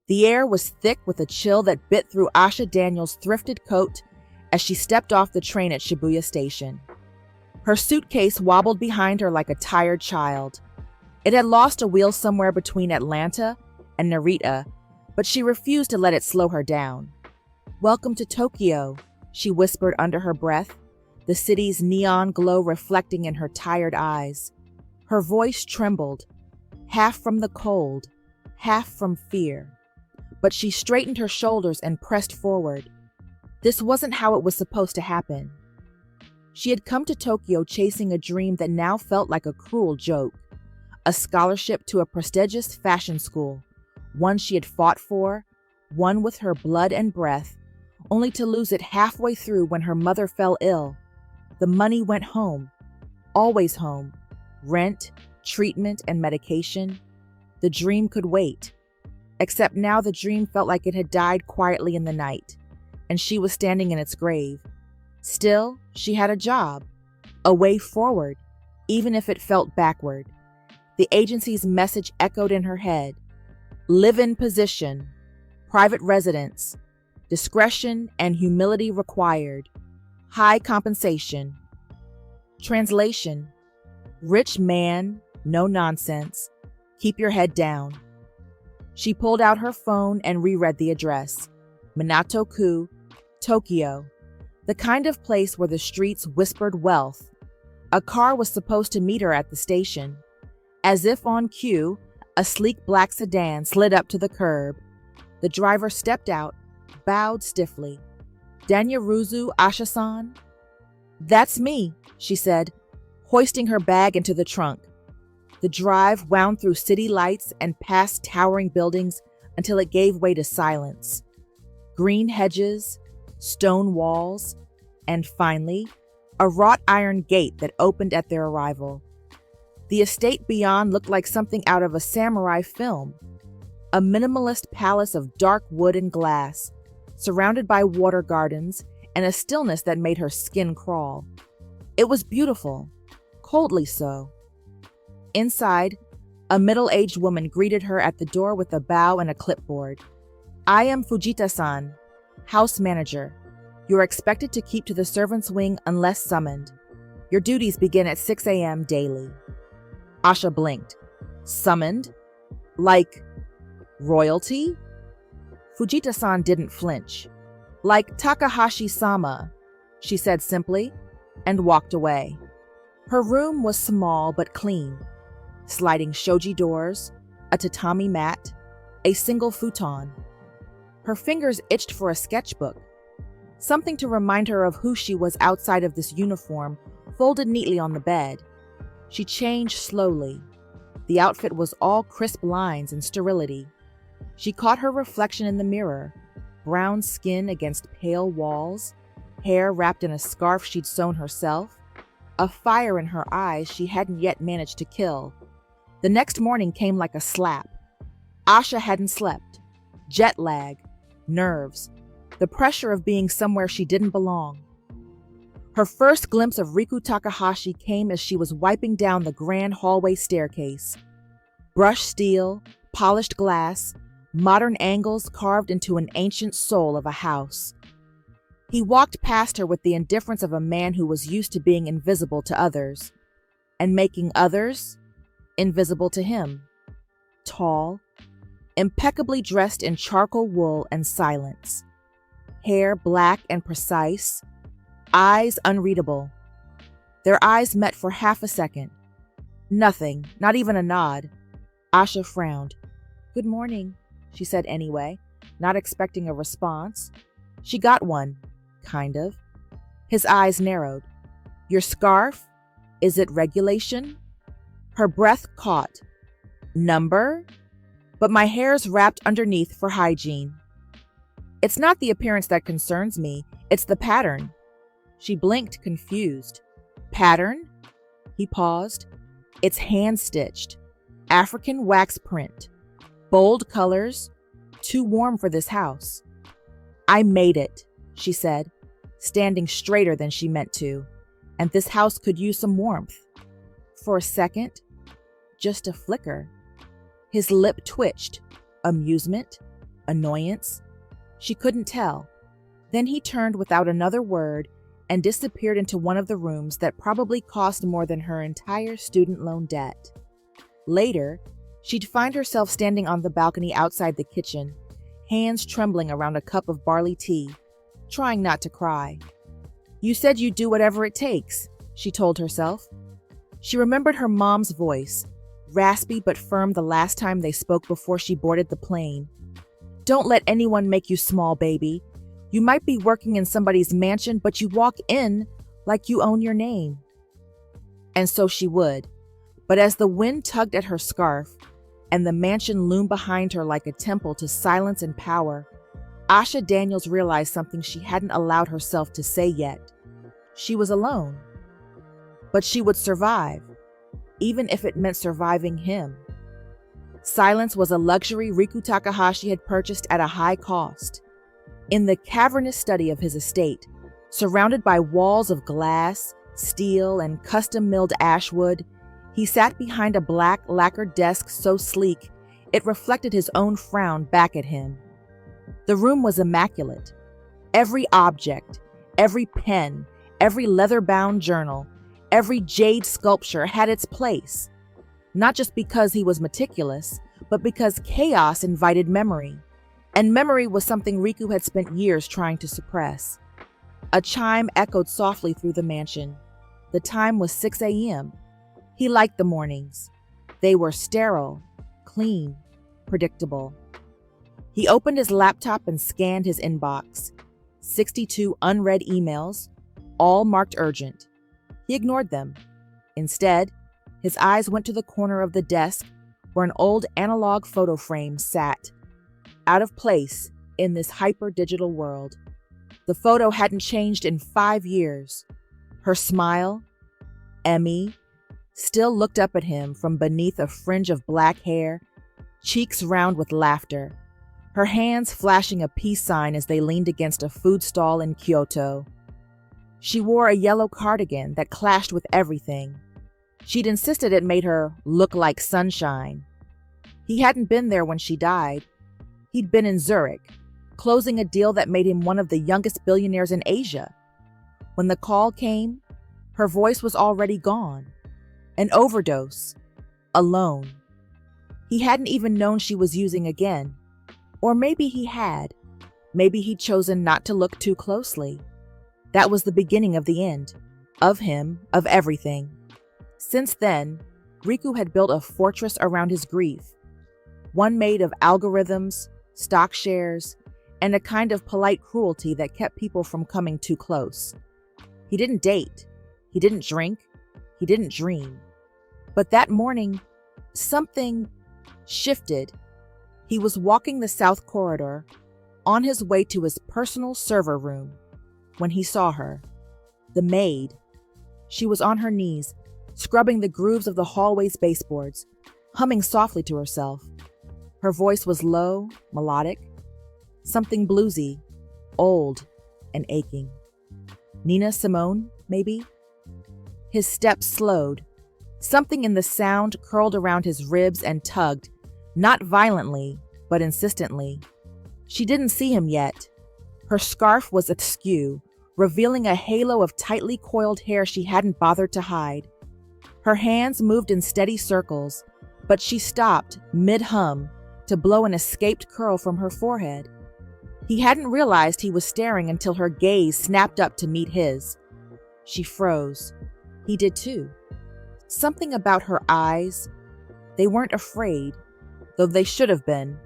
The air was thick with a chill that bit through Asha Daniels' thrifted coat as she stepped off the train at Shibuya Station. Her suitcase wobbled behind her like a tired child. It had lost a wheel somewhere between Atlanta and Narita, but she refused to let it slow her down. "Welcome to Tokyo," she whispered under her breath, the city's neon glow reflecting in her tired eyes. Her voice trembled, half from the cold, half from fear. But she straightened her shoulders and pressed forward. This wasn't how it was supposed to happen. She had come to Tokyo chasing a dream that now felt like a cruel joke. A scholarship to a prestigious fashion school, one she had fought for, won with her blood and breath, only to lose it halfway through when her mother fell ill. The money went home, always home. Rent, treatment, and medication. The dream could wait. Except now the dream felt like it had died quietly in the night, and she was standing in its grave. Still, she had a job, a way forward, even if it felt backward. The agency's message echoed in her head. Live-in position, private residence, discretion and humility required, high compensation. Translation: rich man, no nonsense, keep your head down. She pulled out her phone and reread the address. Minato-ku, Tokyo, the kind of place where the streets whispered wealth. A car was supposed to meet her at the station. As if on cue, a sleek black sedan slid up to the curb. The driver stepped out, bowed stiffly. "Danyaruzu Asha-san?" "That's me," she said, hoisting her bag into the trunk. The drive wound through city lights and past towering buildings until it gave way to silence. Green hedges, stone walls, and finally, a wrought iron gate that opened at their arrival. The estate beyond looked like something out of a samurai film. A minimalist palace of dark wood and glass, surrounded by water gardens and a stillness that made her skin crawl. It was beautiful, coldly so. Inside, a middle-aged woman greeted her at the door with a bow and a clipboard. "I am Fujita-san, house manager. You are expected to keep to the servants' wing unless summoned. Your duties begin at 6 a.m. daily." Asha blinked. Summoned? Like royalty? Fujita-san didn't flinch. "Like Takahashi-sama," she said simply, and walked away. Her room was small but clean. Sliding shoji doors, a tatami mat, a single futon. Her fingers itched for a sketchbook. Something to remind her of who she was outside of this uniform, folded neatly on the bed. She changed slowly. The outfit was all crisp lines and sterility. She caught her reflection in the mirror, brown skin against pale walls, hair wrapped in a scarf she'd sewn herself, a fire in her eyes she hadn't yet managed to kill. The next morning came like a slap. Asha hadn't slept. Jet lag, nerves, the pressure of being somewhere she didn't belong. Her first glimpse of Riku Takahashi came as she was wiping down the grand hallway staircase. Brushed steel, polished glass, modern angles carved into an ancient soul of a house. He walked past her with the indifference of a man who was used to being invisible to others, and making others invisible to him. Tall, impeccably dressed in charcoal wool and silence. Hair black and precise, eyes unreadable. Their eyes met for half a second. Nothing, not even a nod. Asha frowned. "Good morning," she said anyway, not expecting a response. She got one, kind of. His eyes narrowed. "Your scarf? Is it regulation?" Her breath caught. "Number? But my hair's wrapped underneath for hygiene." "It's not the appearance that concerns me, it's the pattern." She blinked, confused. "Pattern?" He paused. "It's hand-stitched. African wax print. Bold colors. Too warm for this house." "I made it," she said, standing straighter than she meant to, "and this house could use some warmth." For a second, just a flicker, his lip twitched. Amusement? Annoyance? She couldn't tell. Then he turned without another word and disappeared into one of the rooms that probably cost more than her entire student loan debt. Later, she'd find herself standing on the balcony outside the kitchen, hands trembling around a cup of barley tea, trying not to cry. "You said you'd do whatever it takes," she told herself. She remembered her mom's voice, raspy but firm the last time they spoke before she boarded the plane. "Don't let anyone make you small, baby. You might be working in somebody's mansion, but you walk in like you own your name." And so she would. But as the wind tugged at her scarf and the mansion loomed behind her like a temple to silence and power, Asha Daniels realized something she hadn't allowed herself to say yet. She was alone. But she would survive, even if it meant surviving him. Silence was a luxury Riku Takahashi had purchased at a high cost. In the cavernous study of his estate, surrounded by walls of glass, steel, and custom-milled ashwood, he sat behind a black lacquered desk so sleek it reflected his own frown back at him. The room was immaculate. Every object, every pen, every leather-bound journal, every jade sculpture had its place, not just because he was meticulous, but because chaos invited memory. And memory was something Riku had spent years trying to suppress. A chime echoed softly through the mansion. The time was 6 a.m. He liked the mornings. They were sterile, clean, predictable. He opened his laptop and scanned his inbox. 62 unread emails, all marked urgent. He ignored them. Instead, his eyes went to the corner of the desk where an old analog photo frame sat, out of place in this hyper-digital world. The photo hadn't changed in 5 years. Her smile, Emmy, still looked up at him from beneath a fringe of black hair, cheeks round with laughter, her hands flashing a peace sign as they leaned against a food stall in Kyoto. She wore a yellow cardigan that clashed with everything. She'd insisted it made her look like sunshine. He hadn't been there when she died. He'd been in Zurich, closing a deal that made him one of the youngest billionaires in Asia. When the call came, her voice was already gone. An overdose. Alone. He hadn't even known she was using again. Or maybe he had. Maybe he'd chosen not to look too closely. That was the beginning of the end. Of him, of everything. Since then, Riku had built a fortress around his grief. One made of algorithms, stock shares, and a kind of polite cruelty that kept people from coming too close. He didn't date. He didn't drink. He didn't dream. But that morning, something shifted. He was walking the south corridor, on his way to his personal server room, when he saw her. The maid. She was on her knees, scrubbing the grooves of the hallway's baseboards, humming softly to herself. Her voice was low, melodic, something bluesy, old, and aching. Nina Simone, maybe? His steps slowed. Something in the sound curled around his ribs and tugged, not violently, but insistently. She didn't see him yet. Her scarf was askew, revealing a halo of tightly coiled hair she hadn't bothered to hide. Her hands moved in steady circles, but she stopped, mid-hum, to blow an escaped curl from her forehead. He hadn't realized he was staring until her gaze snapped up to meet his. She froze. He did too. Something about her eyes. They weren't afraid, though they should have been.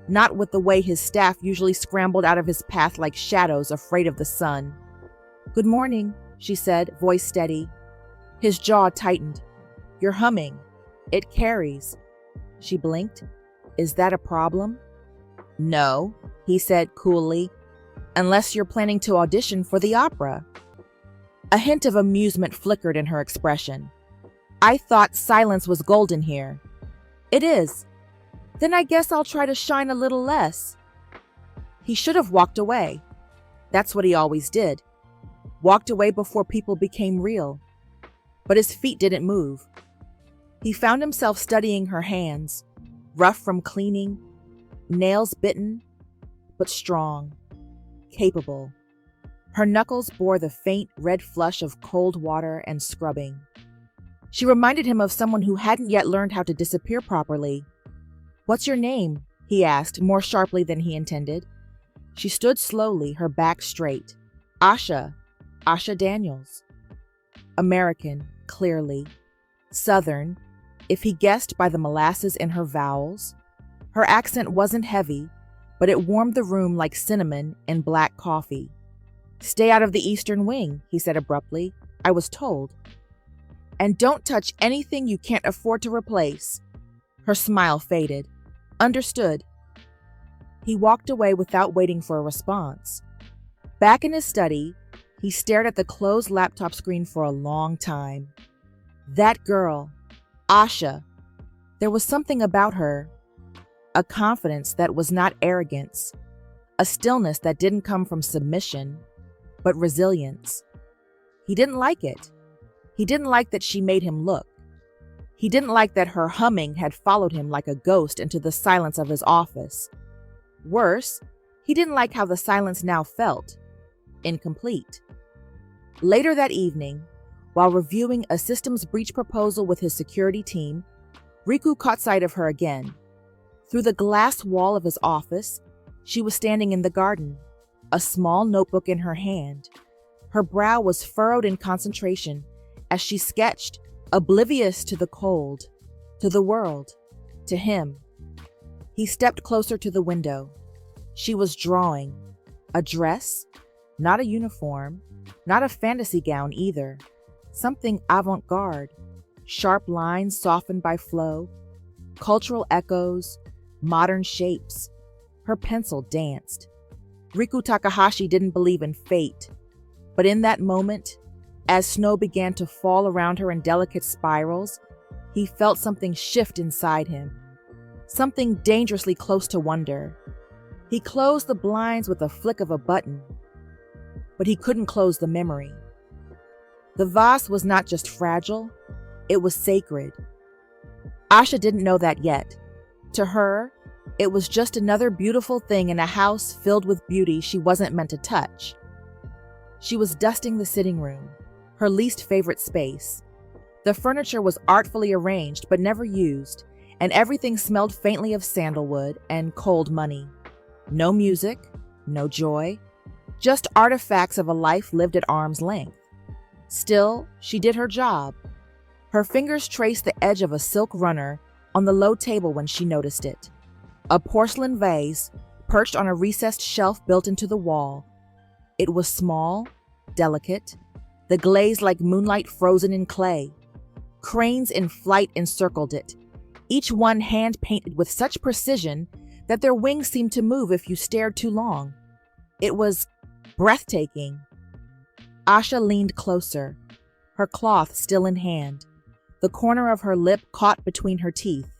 Not with the way his staff usually scrambled out of his path like shadows afraid of the sun. "Good morning," she said, voice steady. His jaw tightened. "You're humming. It carries." She blinked. "Is that a problem?" "No," he said coolly, "unless you're planning to audition for the opera." A hint of amusement flickered in her expression. "I thought silence was golden here." "It is." "Then I guess I'll try to shine a little less." He should have walked away. That's what he always did. Walked away before people became real. But his feet didn't move. He found himself studying her hands, rough from cleaning, nails bitten, but strong, capable. Her knuckles bore the faint red flush of cold water and scrubbing. She reminded him of someone who hadn't yet learned how to disappear properly. "What's your name?" he asked, more sharply than he intended. She stood slowly, her back straight. "Asha. Asha Daniels." American, clearly. Southern, if he guessed by the molasses in her vowels. Her accent wasn't heavy, but it warmed the room like cinnamon in black coffee. "Stay out of the Eastern Wing," he said abruptly. "I was told. And don't touch anything you can't afford to replace." Her smile faded. "Understood." He walked away without waiting for a response. Back in his study, he stared at the closed laptop screen for a long time. That girl, Asha, there was something about her, a confidence that was not arrogance, a stillness that didn't come from submission, but resilience. He didn't like it. He didn't like that she made him look. He didn't like that her humming had followed him like a ghost into the silence of his office. Worse, he didn't like how the silence now felt, incomplete. Later that evening, while reviewing a systems breach proposal with his security team, Riku caught sight of her again. Through the glass wall of his office, she was standing in the garden, a small notebook in her hand. Her brow was furrowed in concentration as she sketched, oblivious to the cold, to the world, to him. He stepped closer to the window. She was drawing. A dress, not a uniform, not a fantasy gown either. Something avant-garde. Sharp lines softened by flow, cultural echoes, modern shapes. Her pencil danced. Riku Takahashi didn't believe in fate, but in that moment, as snow began to fall around her in delicate spirals, he felt something shift inside him, something dangerously close to wonder. He closed the blinds with a flick of a button, but he couldn't close the memory. The vase was not just fragile, it was sacred. Asha didn't know that yet. To her, it was just another beautiful thing in a house filled with beauty she wasn't meant to touch. She was dusting the sitting room, her least favorite space. The furniture was artfully arranged but never used, and everything smelled faintly of sandalwood and cold money. No music, no joy, just artifacts of a life lived at arm's length. Still, she did her job. Her fingers traced the edge of a silk runner on the low table when she noticed it. A porcelain vase perched on a recessed shelf built into the wall. It was small, delicate, the glaze like moonlight frozen in clay. Cranes in flight encircled it, each one hand-painted with such precision that their wings seemed to move if you stared too long. It was breathtaking. Asha leaned closer, her cloth still in hand, the corner of her lip caught between her teeth.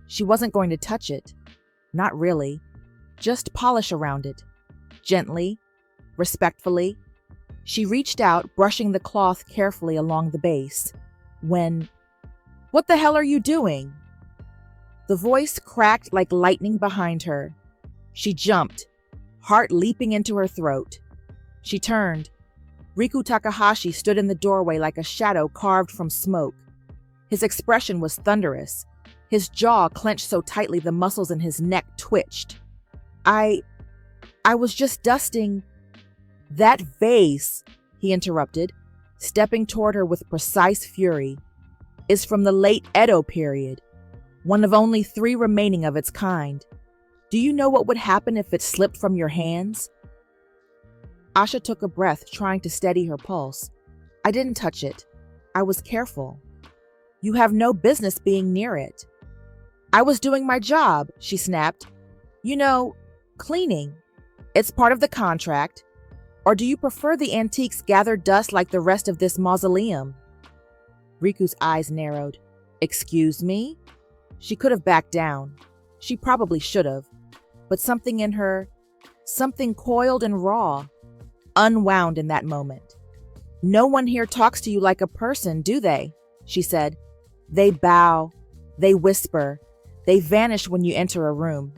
She wasn't going to touch it. Not really. Just polish around it. Gently, respectfully. She reached out, brushing the cloth carefully along the base. When, "What the hell are you doing?" The voice cracked like lightning behind her. She jumped, heart leaping into her throat. She turned. Riku Takahashi stood in the doorway like a shadow carved from smoke. His expression was thunderous. His jaw clenched so tightly the muscles in his neck twitched. I was just dusting." "That vase," he interrupted, stepping toward her with precise fury, "is from the late Edo period, one of only 3 remaining of its kind. Do you know what would happen if it slipped from your hands?" Asha took a breath, trying to steady her pulse. "I didn't touch it. I was careful." "You have no business being near it." "I was doing my job," she snapped. "You know, cleaning. It's part of the contract. Or do you prefer the antiques gather dust like the rest of this mausoleum?" Riku's eyes narrowed. "Excuse me?" She could have backed down. She probably should have. But something in her, something coiled and raw, unwound in that moment. "No one here talks to you like a person, do they?" she said. "They bow, they whisper, they vanish when you enter a room.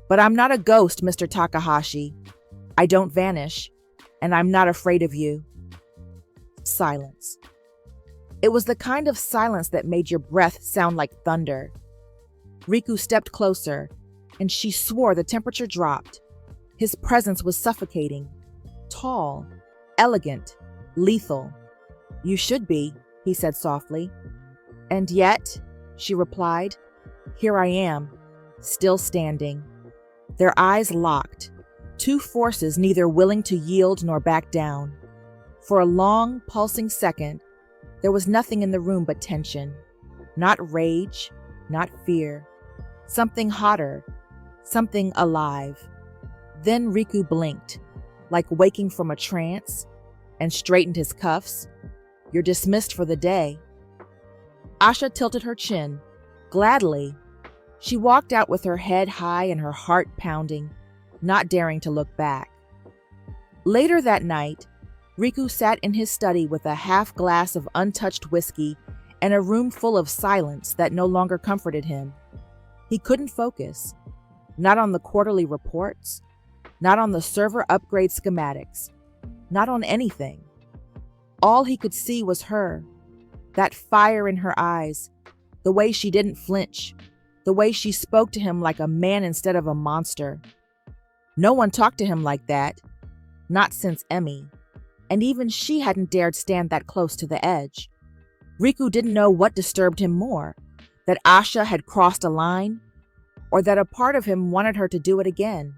But I'm not a ghost, Mr. Takahashi. I don't vanish, and I'm not afraid of you. Silence. It was the kind of silence that made your breath sound like thunder. Riku stepped closer, and she swore the temperature dropped. His presence was suffocating. Tall, elegant, lethal. You should be, he said softly. And yet, she replied, here I am, still standing. Their eyes locked, two forces neither willing to yield nor back down. For a long, pulsing second, there was nothing in the room but tension. Not rage, not fear. Something hotter, something alive. Then Riku blinked, like waking from a trance, and straightened his cuffs. You're dismissed for the day. Asha tilted her chin, gladly. She walked out with her head high and her heart pounding, not daring to look back. Later that night, Riku sat in his study with a half glass of untouched whiskey and a room full of silence that no longer comforted him. He couldn't focus, not on the quarterly reports, not on the server upgrade schematics, not on anything. All he could see was her, that fire in her eyes, the way she didn't flinch, the way she spoke to him like a man instead of a monster. No one talked to him like that, not since Emmy, and even she hadn't dared stand that close to the edge. Riku didn't know what disturbed him more, that Asha had crossed a line, or that a part of him wanted her to do it again.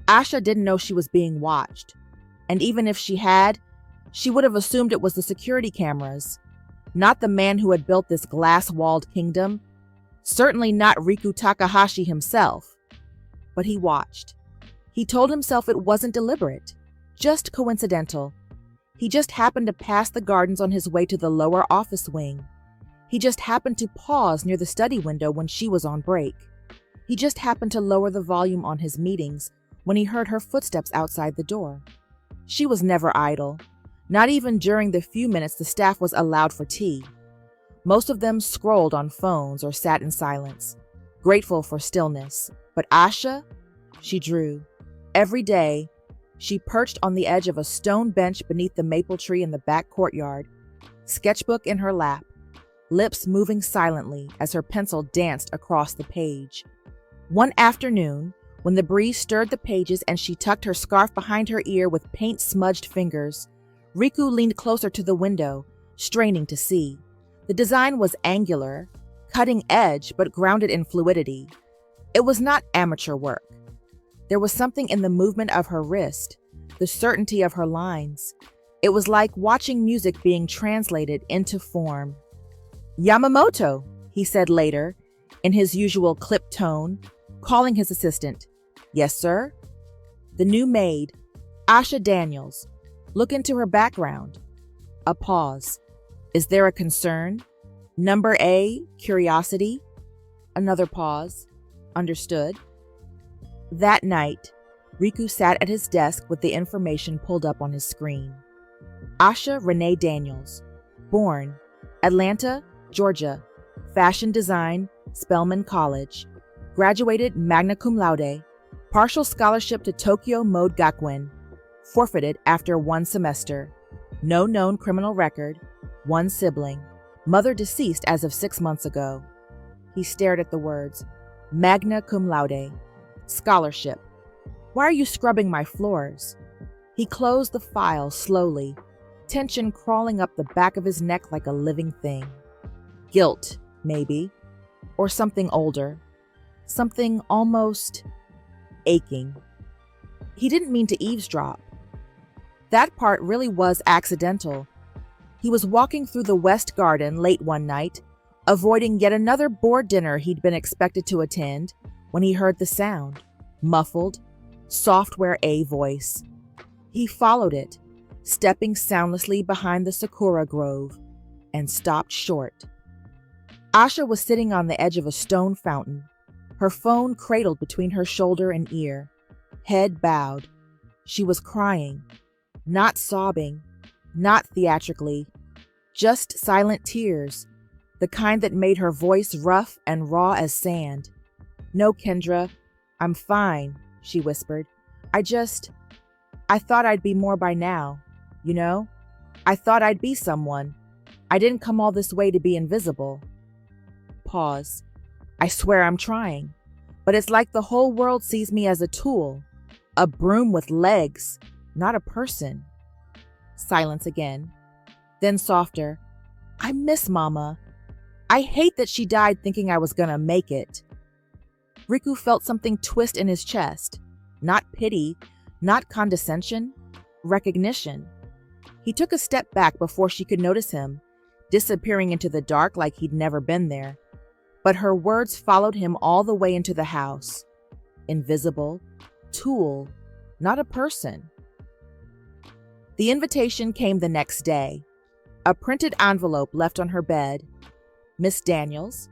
Asha didn't know she was being watched, and even if she had, she would have assumed it was the security cameras, not the man who had built this glass-walled kingdom, certainly not Riku Takahashi himself. But he watched. He told himself it wasn't deliberate, just coincidental. He just happened to pass the gardens on his way to the lower office wing. He just happened to pause near the study window when she was on break. He just happened to lower the volume on his meetings when he heard her footsteps outside the door. She was never idle, not even during the few minutes the staff was allowed for tea. Most of them scrolled on phones or sat in silence, grateful for stillness. But Asha, she drew. Every day, she perched on the edge of a stone bench beneath the maple tree in the back courtyard, sketchbook in her lap, lips moving silently as her pencil danced across the page. One afternoon, when the breeze stirred the pages and she tucked her scarf behind her ear with paint-smudged fingers, Riku leaned closer to the window, straining to see. The design was angular, cutting edge, but grounded in fluidity. It was not amateur work. There was something in the movement of her wrist, the certainty of her lines. It was like watching music being translated into form. "Yamamoto," he said later, in his usual clipped tone, calling his assistant. "Yes, sir?" "The new maid, Asha Daniels. Look into her background." A pause. "Is there a concern?" "Number A, curiosity." Another pause. "Understood." That night, Riku sat at his desk with the information pulled up on his screen. Asha Renee Daniels, born Atlanta, Georgia, fashion design, Spelman College, graduated magna cum laude, partial scholarship to Tokyo Mode Gakuen, forfeited after one semester, no known criminal record, one sibling, mother deceased as of 6 months ago. He stared at the words, magna cum laude, scholarship. Why are you scrubbing my floors? He closed the file slowly, tension crawling up the back of his neck like a living thing. Guilt, maybe, or something older, something almost aching. He didn't mean to eavesdrop. That part really was accidental. He was walking through the West Garden late one night, avoiding yet another board dinner he'd been expected to attend, when he heard the sound, muffled, software A voice. He followed it, stepping soundlessly behind the sakura grove, and stopped short. Asha was sitting on the edge of a stone fountain, her phone cradled between her shoulder and ear, head bowed. She was crying, not sobbing, not theatrically, just silent tears, the kind that made her voice rough and raw as sand. "No, Kendra, I'm fine, she whispered. I thought I'd be more by now, you know? I thought I'd be someone. I didn't come all this way to be invisible. Pause. I swear I'm trying. But it's like the whole world sees me as a tool, a broom with legs, not a person. Silence again. Then softer. I miss Mama. I hate that she died thinking I was gonna make it. Riku felt something twist in his chest. Not pity, not condescension, recognition. He took a step back before she could notice him, disappearing into the dark like he'd never been there. But her words followed him all the way into the house. Invisible, tool, not a person. The invitation came the next day. A printed envelope left on her bed. Miss Daniels,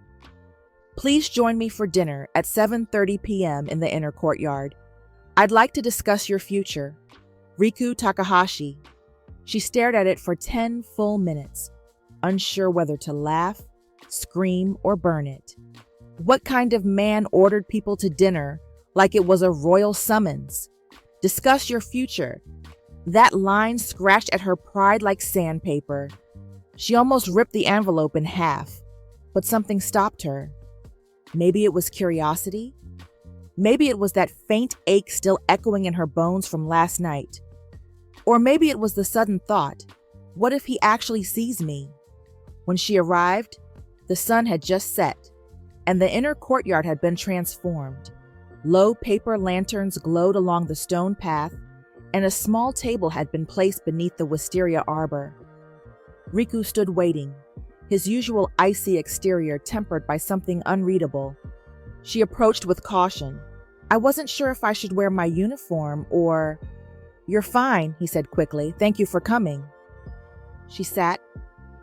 please join me for dinner at 7:30 p.m. in the inner courtyard. I'd like to discuss your future. Riku Takahashi. She stared at it for 10 full minutes, unsure whether to laugh, scream, or burn it. What kind of man ordered people to dinner like it was a royal summons? Discuss your future. That line scratched at her pride like sandpaper. She almost ripped the envelope in half, but something stopped her. Maybe it was curiosity. Maybe it was that faint ache still echoing in her bones from last night. Or maybe it was the sudden thought, what if he actually sees me? When she arrived, the sun had just set, and the inner courtyard had been transformed. Low paper lanterns glowed along the stone path, and a small table had been placed beneath the wisteria arbor. Riku stood waiting, his usual icy exterior tempered by something unreadable. She approached with caution. I wasn't sure if I should wear my uniform or... You're fine, he said quickly. Thank you for coming. She sat,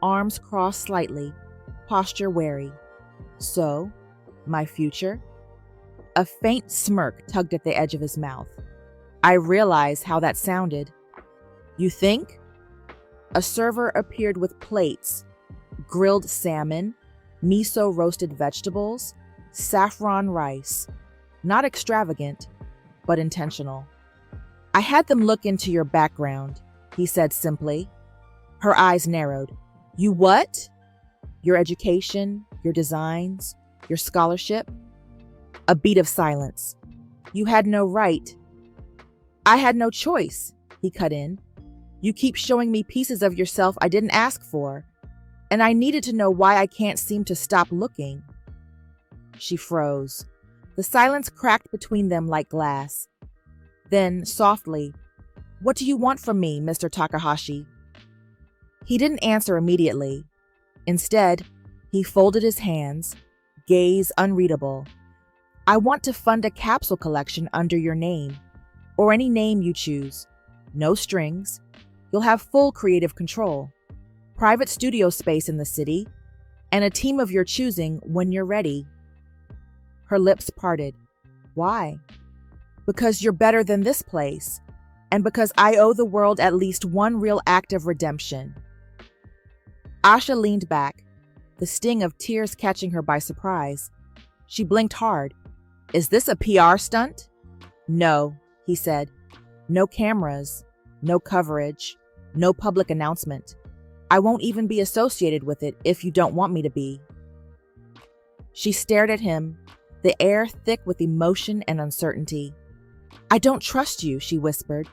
arms crossed slightly, posture wary. So, my future? A faint smirk tugged at the edge of his mouth. I realized how that sounded. You think? A server appeared with plates, grilled salmon, miso roasted vegetables, saffron rice. Not extravagant, but intentional. I had them look into your background, he said simply. Her eyes narrowed. You what? Your education, your designs, your scholarship? A beat of silence. You had no right. I had no choice, he cut in. You keep showing me pieces of yourself I didn't ask for, and I needed to know why I can't seem to stop looking. She froze. The silence cracked between them like glass. Then, softly, what do you want from me, Mr. Takahashi? He didn't answer immediately. Instead, he folded his hands, gaze unreadable. I want to fund a capsule collection under your name, or any name you choose. No strings. You'll have full creative control. Private studio space in the city, and a team of your choosing when you're ready. Her lips parted. Why? Because you're better than this place, and because I owe the world at least one real act of redemption. Asha leaned back, the sting of tears catching her by surprise. She blinked hard. Is this a PR stunt? No, he said. No cameras, no coverage, no public announcement. I won't even be associated with it if you don't want me to be. She stared at him, the air thick with emotion and uncertainty. I don't trust you, she whispered.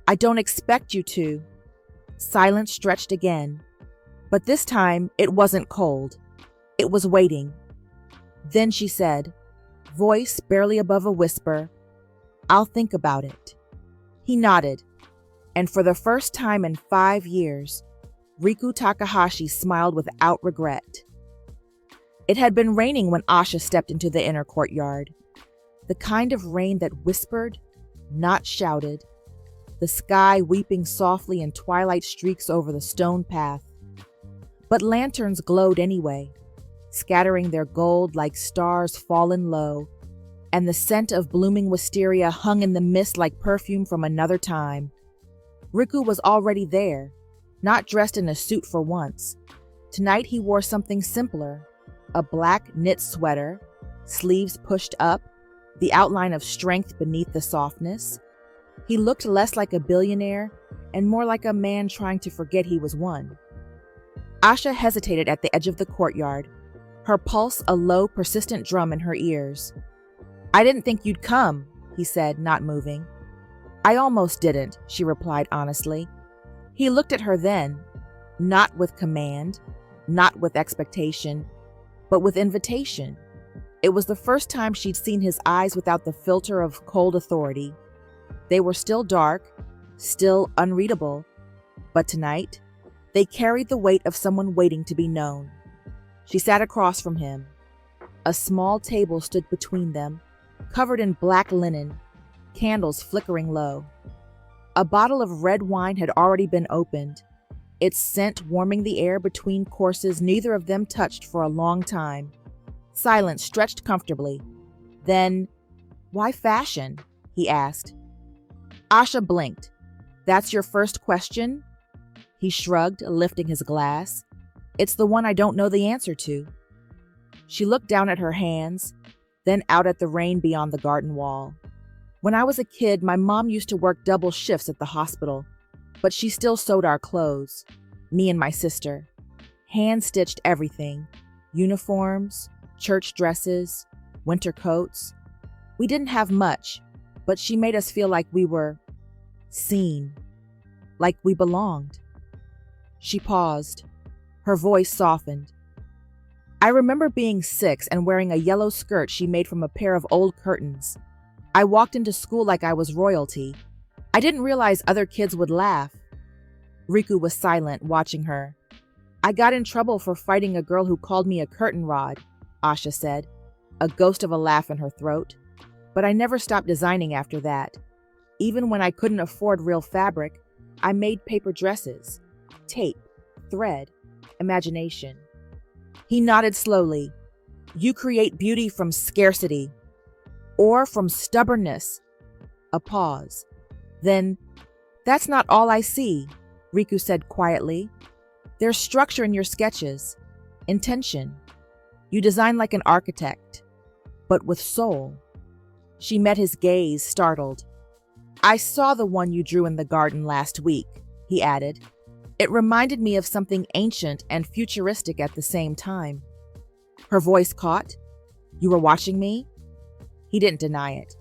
I don't expect you to. Silence stretched again, but this time it wasn't cold. It was waiting. Then she said, voice barely above a whisper, I'll think about it. He nodded, and for the first time in 5 years, Riku Takahashi smiled without regret. It had been raining when Asha stepped into the inner courtyard. The kind of rain that whispered, not shouted, the sky weeping softly in twilight streaks over the stone path. But lanterns glowed anyway, scattering their gold like stars fallen low, and the scent of blooming wisteria hung in the mist like perfume from another time. Riku was already there, not dressed in a suit for once. Tonight he wore something simpler, a black knit sweater, sleeves pushed up, the outline of strength beneath the softness. He looked less like a billionaire and more like a man trying to forget he was one. Asha hesitated at the edge of the courtyard, her pulse a low, persistent drum in her ears. "I didn't think you'd come," he said, not moving. "I almost didn't," she replied honestly. He looked at her then, not with command, not with expectation, but with invitation. It was the first time she'd seen his eyes without the filter of cold authority. They were still dark, still unreadable, but tonight, they carried the weight of someone waiting to be known. She sat across from him. A small table stood between them, covered in black linen, candles flickering low. A bottle of red wine had already been opened, its scent warming the air between courses neither of them touched for a long time. Silence stretched comfortably. Then, "Why fashion?" he asked. Asha blinked. "That's your first question?" He shrugged, lifting his glass. "It's the one I don't know the answer to." She looked down at her hands, then out at the rain beyond the garden wall. "When I was a kid, my mom used to work double shifts at the hospital, but she still sewed our clothes, me and my sister. Hand-stitched everything, uniforms, church dresses, winter coats. We didn't have much, but she made us feel like we were seen, like we belonged." She paused. Her voice softened. "I remember being 6 and wearing a yellow skirt she made from a pair of old curtains. I walked into school like I was royalty. I didn't realize other kids would laugh." Riku was silent, watching her. "I got in trouble for fighting a girl who called me a curtain rod," Asha said, a ghost of a laugh in her throat. "But I never stopped designing after that. Even when I couldn't afford real fabric, I made paper dresses. Tape, thread, imagination." He nodded slowly. "You create beauty from scarcity, or from stubbornness." A pause. Then, "That's not all I see," Riku said quietly. "There's structure in your sketches, intention. You design like an architect, but with soul." She met his gaze, startled. "I saw the one you drew in the garden last week," he added. "It reminded me of something ancient and futuristic at the same time." Her voice caught. "You were watching me?" He didn't deny it.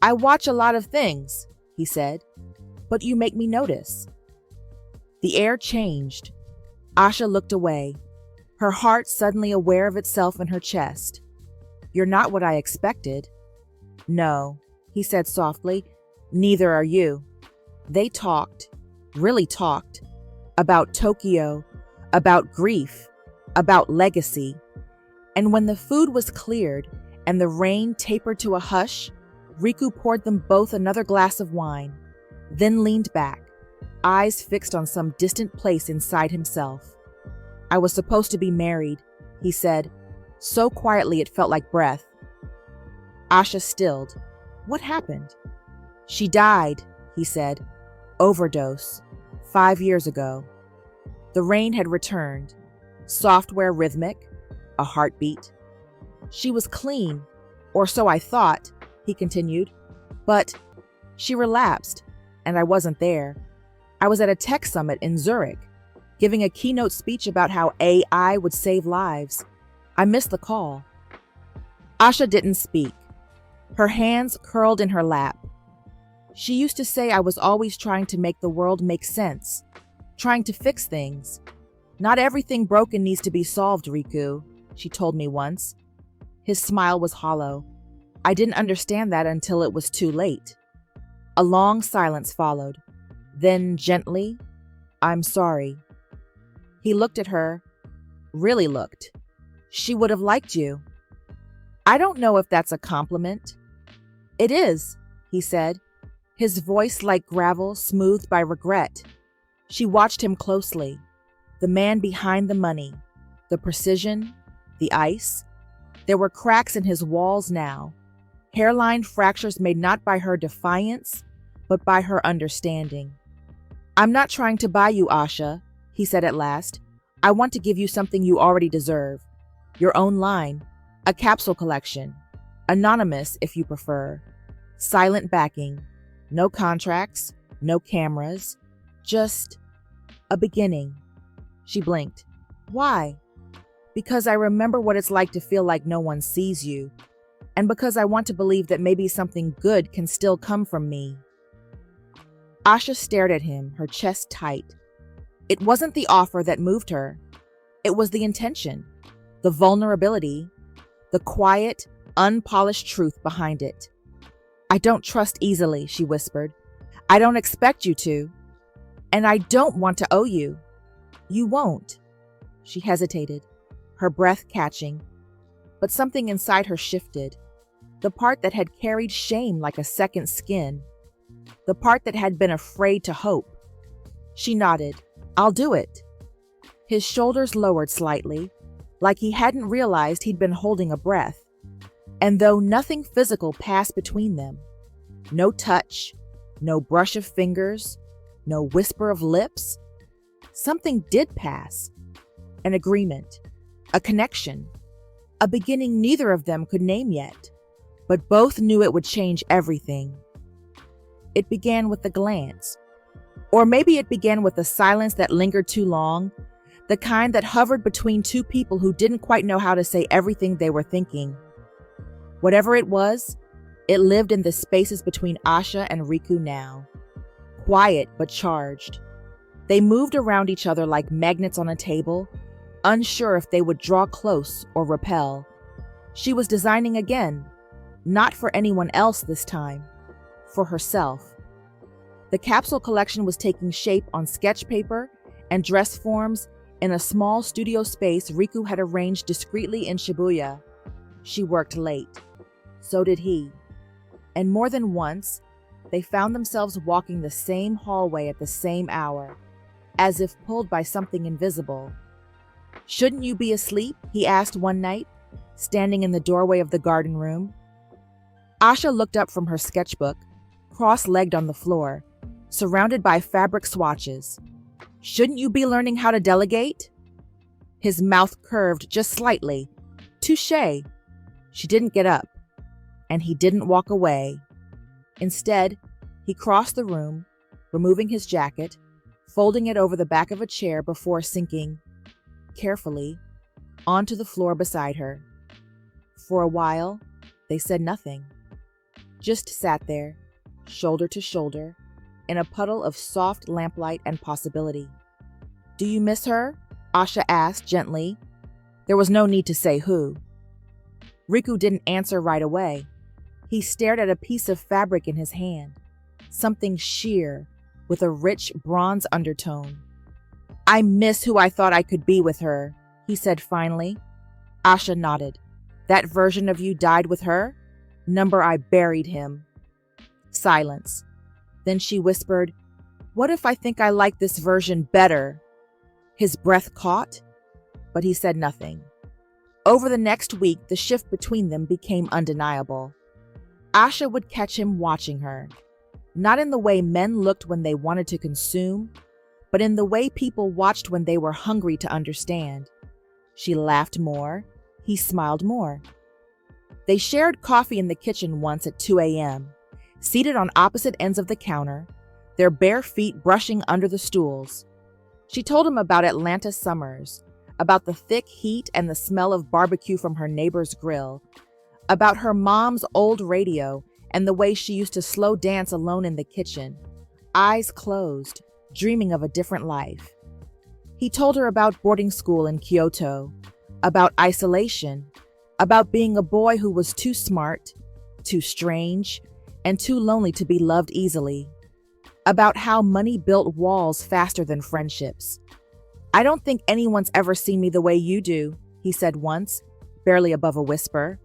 "I watch a lot of things," he said, "but you make me notice." The air changed. Asha looked away, her heart suddenly aware of itself in her chest. "You're not what I expected." "No," he said softly, "neither are you." They talked, really talked, about Tokyo, about grief, about legacy. And when the food was cleared and the rain tapered to a hush, Riku poured them both another glass of wine, then leaned back, eyes fixed on some distant place inside himself. "I was supposed to be married," he said, so quietly it felt like breath. Asha stilled. "What happened?" "She died," he said. "Overdose. 5 years ago." The rain had returned. Software rhythmic, a heartbeat. "She was clean, or so I thought," he continued. "But she relapsed, and I wasn't there. I was at a tech summit in Zurich, giving a keynote speech about how AI would save lives. I missed the call." Asha didn't speak. Her hands curled in her lap. "She used to say I was always trying to make the world make sense, trying to fix things. Not everything broken needs to be solved, Riku," she told me once. His smile was hollow. I didn't understand that until it was too late. A long silence followed. Then, gently, "I'm sorry." He looked at her, really looked. "She would have liked you." "I don't know if that's a compliment." "It is," he said, his voice like gravel smoothed by regret. She watched him closely. The man behind the money, the precision, the ice. There were cracks in his walls now, hairline fractures made not by her defiance, but by her understanding. "I'm not trying to buy you, Asha," he said at last. "I want to give you something you already deserve. Your own line, a capsule collection. Anonymous, if you prefer. Silent backing. No contracts, no cameras. Just a beginning. She blinked. Why? Because I remember what it's like to feel like no one sees you. And because I want to believe that maybe something good can still come from me. Asha stared at him, her chest tight. It wasn't the offer that moved her. It was the intention, the vulnerability, the quiet, unpolished truth behind it. I don't trust easily, she whispered. I don't expect you to. And I don't want to owe you. You won't. She hesitated, her breath catching. But something inside her shifted. The part that had carried shame like a second skin. The part that had been afraid to hope. She nodded. I'll do it. His shoulders lowered slightly, like he hadn't realized he'd been holding a breath. And though nothing physical passed between them, no touch, no brush of fingers, no whisper of lips, something did pass. An agreement, a connection, a beginning neither of them could name yet, but both knew it would change everything. It began with a glance. Or maybe it began with a silence that lingered too long, the kind that hovered between two people who didn't quite know how to say everything they were thinking. Whatever it was, it lived in the spaces between Asha and Riku now. Quiet but charged. They moved around each other like magnets on a table, unsure if they would draw close or repel. She was designing again, not for anyone else this time, for herself. The capsule collection was taking shape on sketch paper and dress forms in a small studio space Riku had arranged discreetly in Shibuya. She worked late. So did he. And more than once, they found themselves walking the same hallway at the same hour, as if pulled by something invisible. Shouldn't you be asleep? He asked one night, standing in the doorway of the garden room. Asha looked up from her sketchbook, cross-legged on the floor, surrounded by fabric swatches. Shouldn't you be learning how to delegate? His mouth curved just slightly. Touché. She didn't get up, and he didn't walk away. Instead, he crossed the room, removing his jacket, folding it over the back of a chair before sinking, carefully, onto the floor beside her. For a while, they said nothing. Just sat there, shoulder to shoulder, in a puddle of soft lamplight and possibility. Do you miss her? Asha asked gently. There was no need to say who. Riku didn't answer right away. He stared at a piece of fabric in his hand, something sheer, with a rich bronze undertone. I miss who I thought I could be with her, he said finally. Asha nodded. That version of you died with her? Number I buried him. Silence. Then she whispered, what if I think I like this version better? His breath caught, but he said nothing. Over the next week, the shift between them became undeniable. Asha would catch him watching her, not in the way men looked when they wanted to consume, but in the way people watched when they were hungry to understand. She laughed more, he smiled more. They shared coffee in the kitchen once at 2 a.m., seated on opposite ends of the counter, their bare feet brushing under the stools. She told him about Atlanta summers, about the thick heat and the smell of barbecue from her neighbor's grill, about her mom's old radio and the way she used to slow dance alone in the kitchen, eyes closed, dreaming of a different life. He told her about boarding school in Kyoto, about isolation, about being a boy who was too smart, too strange, and too lonely to be loved easily, about how money built walls faster than friendships. I don't think anyone's ever seen me the way you do, he said once, barely above a whisper.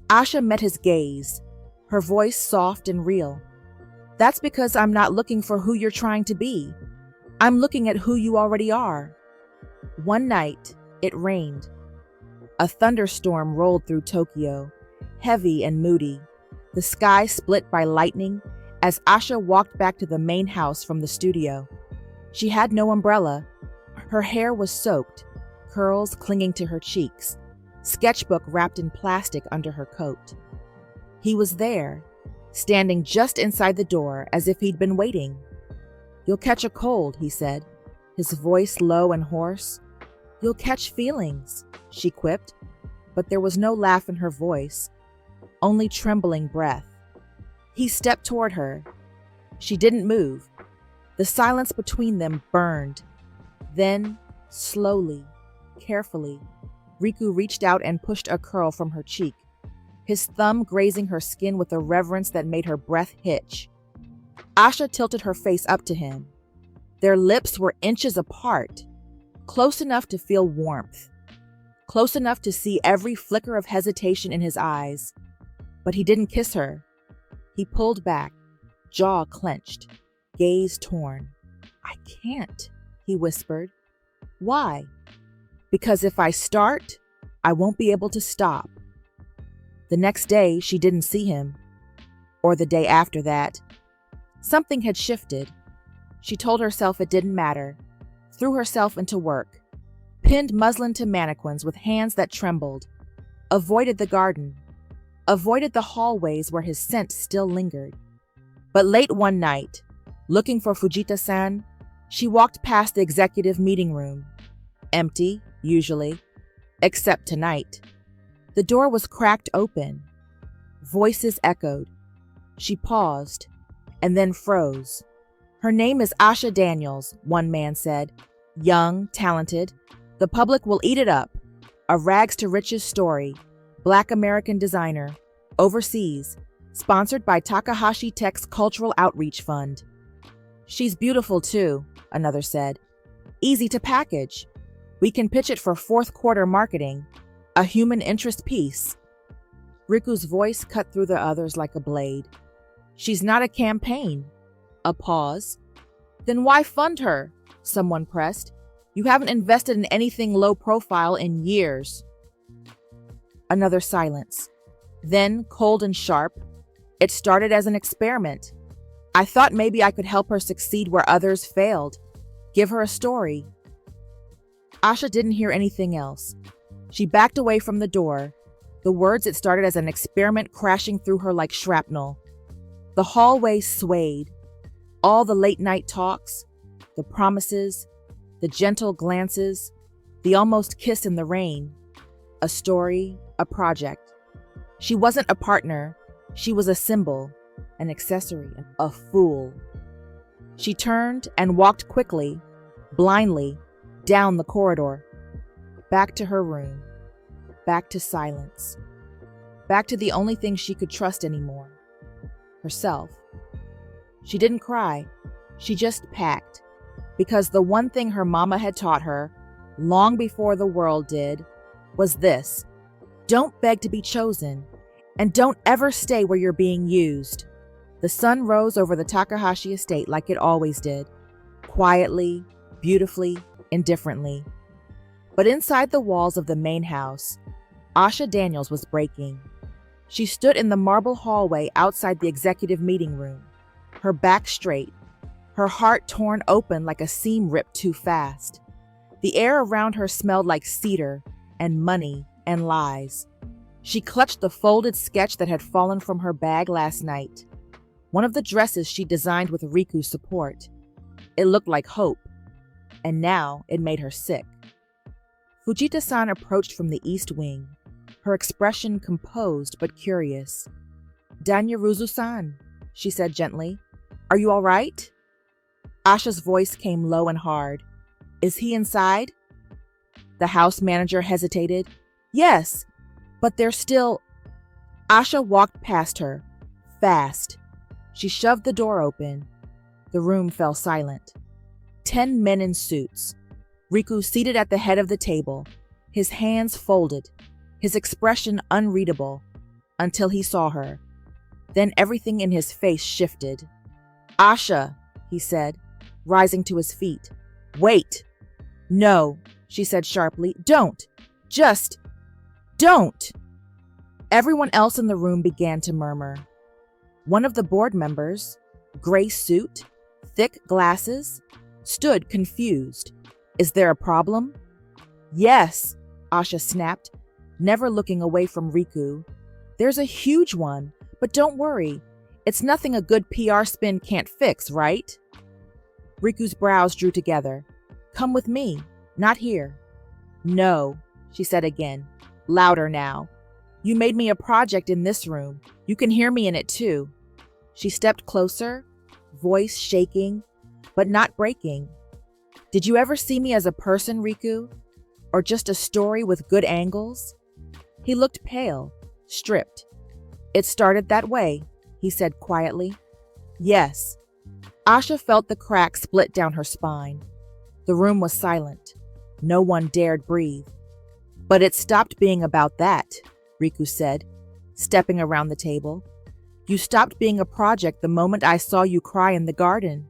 Asha met his gaze, her voice soft and real. That's because I'm not looking for who you're trying to be. I'm looking at who you already are. One night, it rained. A thunderstorm rolled through Tokyo, heavy and moody, the sky split by lightning as Asha walked back to the main house from the studio. She had no umbrella. Her hair was soaked, curls clinging to her cheeks, sketchbook wrapped in plastic under her coat. He was there, standing just inside the door as if he'd been waiting. "You'll catch a cold," he said, his voice low and hoarse. "You'll catch feelings," she quipped, but there was no laugh in her voice, only trembling breath. He stepped toward her. She didn't move. The silence between them burned. Then, slowly, carefully, Riku reached out and pushed a curl from her cheek, his thumb grazing her skin with a reverence that made her breath hitch. Asha tilted her face up to him. Their lips were inches apart, close enough to feel warmth, close enough to see every flicker of hesitation in his eyes. But he didn't kiss her. He pulled back, jaw clenched, gaze torn. "I can't," he whispered. "Why?" "Because if I start, I won't be able to stop." The next day, she didn't see him. Or the day after that. Something had shifted. She told herself it didn't matter, threw herself into work, pinned muslin to mannequins with hands that trembled, avoided the garden, avoided the hallways where his scent still lingered. But late one night, looking for Fujita-san, she walked past the executive meeting room. Empty, usually, except tonight. The door was cracked open. Voices echoed. She paused, and then froze. "Her name is Asha Daniels," one man said. "Young, talented. The public will eat it up. A rags to riches story. Black American designer. Overseas. Sponsored by Takahashi Tech's Cultural Outreach Fund." "She's beautiful too," another said. "Easy to package. We can pitch it for fourth quarter marketing. A human interest piece." Riku's voice cut through the others like a blade. "She's not a campaign." A pause. "Then why fund her?" someone pressed. "You haven't invested in anything low profile in years." Another silence. Then, cold and sharp, "It started as an experiment. I thought maybe I could help her succeed where others failed. Give her a story." Asha didn't hear anything else. She backed away from the door, the words "it started as an experiment" crashing through her like shrapnel. The hallway swayed. All the late-night talks, the promises, the gentle glances, the almost kiss in the rain. A story, a project. She wasn't a partner. She was a symbol, an accessory, a fool. She turned and walked quickly, blindly, down the corridor. Back to her room. Back to silence. Back to the only thing she could trust anymore. Herself. She didn't cry. She just packed. Because the one thing her mama had taught her, long before the world did, was this: don't beg to be chosen, and don't ever stay where you're being used. The sun rose over the Takahashi estate like it always did, quietly, beautifully, indifferently. But inside the walls of the main house, Asha Daniels was breaking. She stood in the marble hallway outside the executive meeting room, her back straight, her heart torn open like a seam ripped too fast. The air around her smelled like cedar and money and lies. She clutched the folded sketch that had fallen from her bag last night, one of the dresses she designed with Riku's support. It looked like hope, and now it made her sick. Fujita-san approached from the east wing, her expression composed but curious. "Danyaruzu-san," she said gently. "Are you all right?" Asha's voice came low and hard. "Is he inside?" The house manager hesitated. "Yes, but they're still..." Asha walked past her, fast. She shoved the door open. The room fell silent. 10 men in suits. Riku seated at the head of the table, his hands folded, his expression unreadable, until he saw her. Then everything in his face shifted. "Asha," he said, rising to his feet. "Wait." "No," she said sharply. "Don't. Just don't." Everyone else in the room began to murmur. One of the board members, gray suit, thick glasses, stood confused. "Is there a problem?" "Yes," Asha snapped, never looking away from Riku. "There's a huge one, But don't worry, it's nothing a good PR spin can't fix, right? Riku's brows drew together. Come with me, not here. No, she said again, louder now. You made me a project in this room. You can hear me in it too. She stepped closer, voice shaking, but not breaking. Did you ever see me as a person, Riku? Or just a story with good angles? He looked pale, stripped. It started that way, he said quietly. Yes. Asha felt the crack split down her spine. The room was silent. No one dared breathe. But it stopped being about that, Riku said, stepping around the table. You stopped being a project the moment I saw you cry in the garden.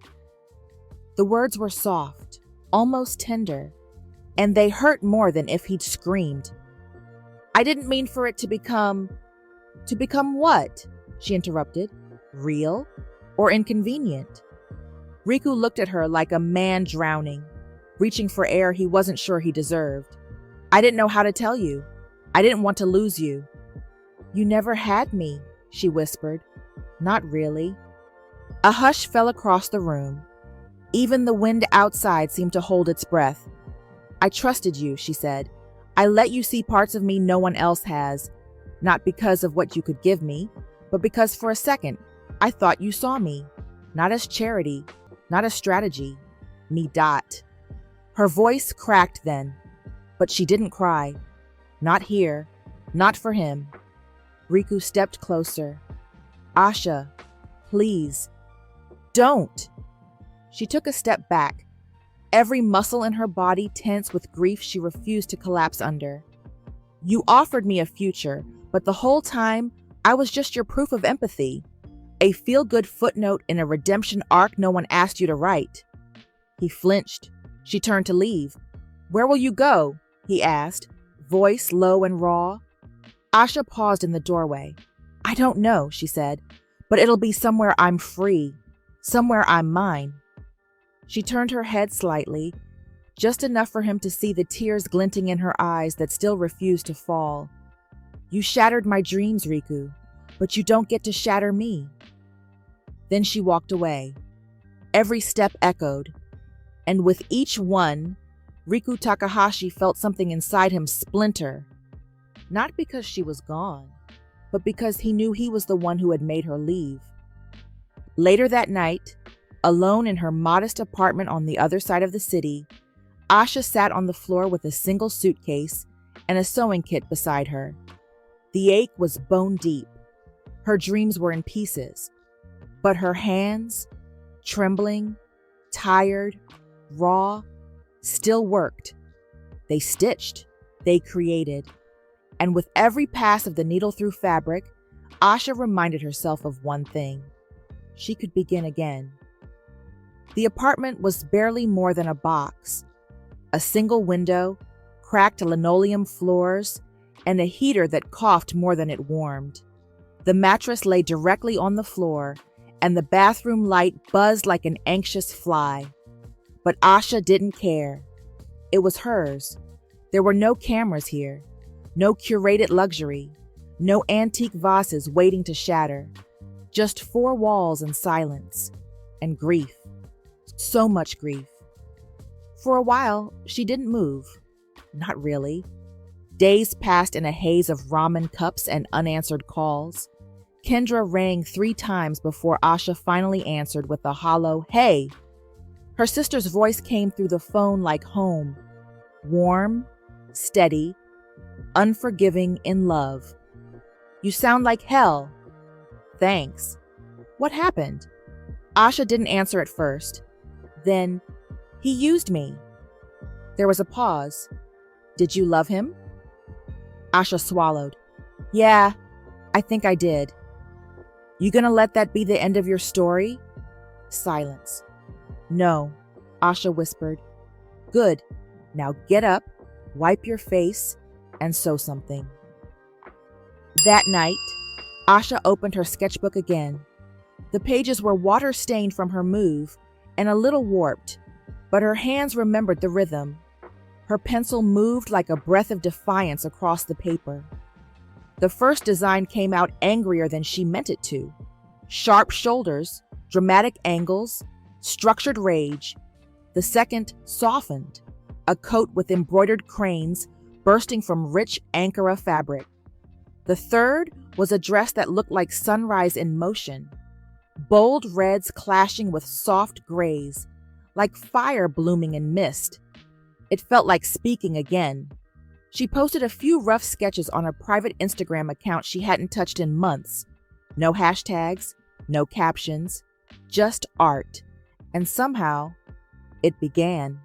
The words were soft, almost tender, and they hurt more than if he'd screamed. I didn't mean for it to become... To become what? She interrupted. Real or inconvenient? Riku looked at her like a man drowning, reaching for air he wasn't sure he deserved. I didn't know how to tell you. I didn't want to lose you. You never had me, she whispered. Not really. A hush fell across the room. Even the wind outside seemed to hold its breath. I trusted you, she said. I let you see parts of me no one else has, not because of what you could give me, but because for a second, I thought you saw me. Not as charity, not as strategy. Me. Her voice cracked then, but she didn't cry. Not here, not for him. Riku stepped closer. Asha, please, don't. She took a step back, every muscle in her body tense with grief she refused to collapse under. You offered me a future, but the whole time, I was just your proof of empathy. A feel-good footnote in a redemption arc no one asked you to write. He flinched. She turned to leave. Where will you go? He asked, voice low and raw. Asha paused in the doorway. I don't know, she said, but it'll be somewhere I'm free, somewhere I'm mine. She turned her head slightly, just enough for him to see the tears glinting in her eyes that still refused to fall. You shattered my dreams, Riku, but you don't get to shatter me. Then she walked away. Every step echoed, and with each one, Riku Takahashi felt something inside him splinter. Not because she was gone, but because he knew he was the one who had made her leave. Later that night, alone in her modest apartment on the other side of the city, Asha sat on the floor with a single suitcase and a sewing kit beside her. The ache was bone deep. Her dreams were in pieces. But her hands, trembling, tired, raw, still worked. They stitched. They created. And with every pass of the needle through fabric, Asha reminded herself of one thing. She could begin again. The apartment was barely more than a box. A single window, cracked linoleum floors, and a heater that coughed more than it warmed. The mattress lay directly on the floor, and the bathroom light buzzed like an anxious fly. But Asha didn't care. It was hers. There were no cameras here, no curated luxury, no antique vases waiting to shatter. Just four walls and silence, and grief. So much grief. For a while, she didn't move. Not really. Days passed in a haze of ramen cups and unanswered calls. Kendra rang 3 times before Asha finally answered with a hollow, "Hey!" Her sister's voice came through the phone like home. Warm, steady, unforgiving, in love. "You sound like hell." "Thanks." "What happened?" Asha didn't answer at first. Then, "He used me." There was a pause. "Did you love him?" Asha swallowed. "Yeah, I think I did." "You gonna let that be the end of your story?" Silence. "No," Asha whispered. "Good. Now get up, wipe your face, and sew something." That night, Asha opened her sketchbook again. The pages were water-stained from her move and a little warped, but her hands remembered the rhythm. Her pencil moved like a breath of defiance across the paper. The first design came out angrier than she meant it to. Sharp shoulders, dramatic angles, structured rage. The second softened, a coat with embroidered cranes bursting from rich Ankara fabric. The third was a dress that looked like sunrise in motion, bold reds clashing with soft grays, like fire blooming in mist. It felt like speaking again. She posted a few rough sketches on a private Instagram account she hadn't touched in months. No hashtags, no captions, just art. And somehow, it began.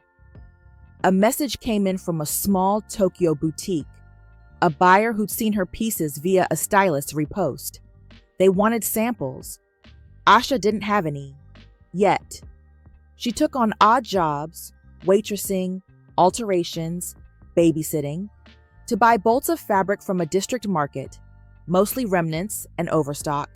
A message came in from a small Tokyo boutique, a buyer who'd seen her pieces via a stylist's repost. They wanted samples. Asha didn't have any, yet. She took on odd jobs, waitressing, alterations, babysitting, to buy bolts of fabric from a district market, mostly remnants and overstock.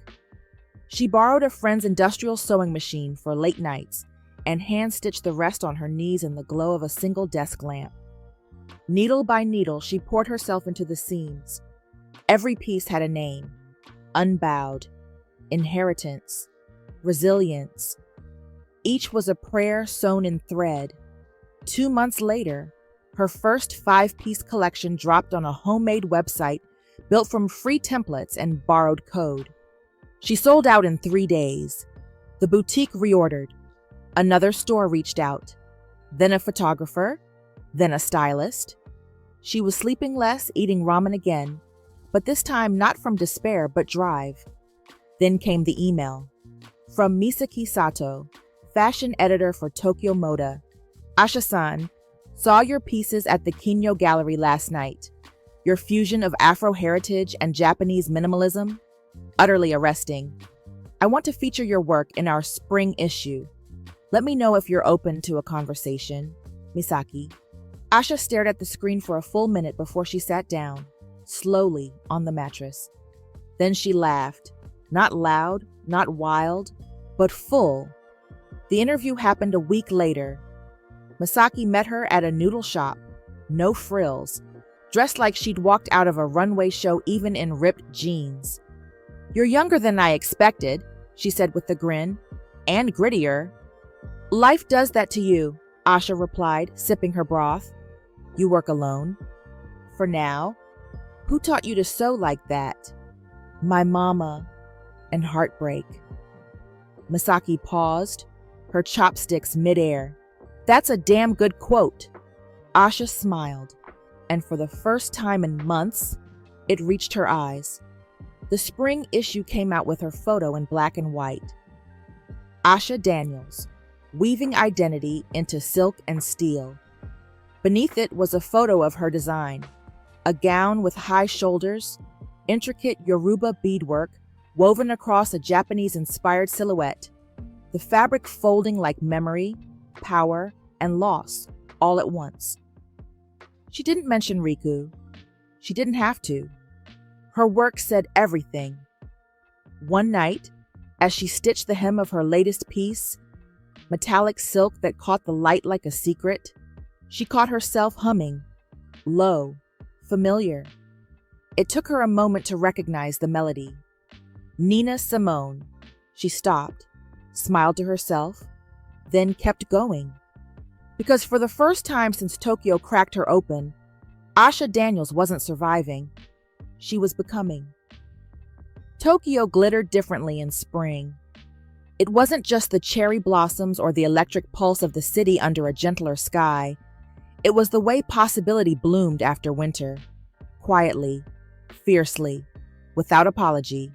She borrowed a friend's industrial sewing machine for late nights and hand-stitched the rest on her knees in the glow of a single desk lamp. Needle by needle, she poured herself into the seams. Every piece had a name: unbowed, inheritance, resilience. Each was a prayer sewn in thread. 2 months later, her first 5-piece collection dropped on a homemade website built from free templates and borrowed code. She sold out in 3 days. The boutique reordered. Another store reached out. Then a photographer. Then a stylist. She was sleeping less, eating ramen again, but this time not from despair but drive. Then came the email. From Misaki Sato, fashion editor for Tokyo Moda. Asha-san, saw your pieces at the Kinyo Gallery last night. Your fusion of Afro heritage and Japanese minimalism? Utterly arresting. I want to feature your work in our spring issue. Let me know if you're open to a conversation. Misaki. Asha stared at the screen for a full minute before she sat down, slowly on the mattress. Then she laughed. Not loud, not wild, but full. The interview happened a week later. Misaki met her at a noodle shop, no frills, dressed like she'd walked out of a runway show even in ripped jeans. You're younger than I expected, she said with a grin, and grittier. Life does that to you, Asha replied, sipping her broth. You work alone? For now. Who taught you to sew like that? My mama. And heartbreak. Misaki paused, her chopsticks midair. That's a damn good quote. Asha smiled, and for the first time in months, it reached her eyes. The spring issue came out with her photo in black and white. Asha Daniels, weaving identity into silk and steel. Beneath it was a photo of her design, a gown with high shoulders, intricate Yoruba beadwork woven across a Japanese-inspired silhouette, the fabric folding like memory, power, and loss all at once. She didn't mention Riku. She didn't have to. Her work said everything. One night, as she stitched the hem of her latest piece, metallic silk that caught the light like a secret, she caught herself humming, low, familiar. It took her a moment to recognize the melody. Nina Simone. She stopped, smiled to herself, then kept going. Because for the first time since Tokyo cracked her open, Asha Daniels wasn't surviving. She was becoming. Tokyo glittered differently in spring. It wasn't just the cherry blossoms or the electric pulse of the city under a gentler sky. It was the way possibility bloomed after winter. Quietly, fiercely, without apology.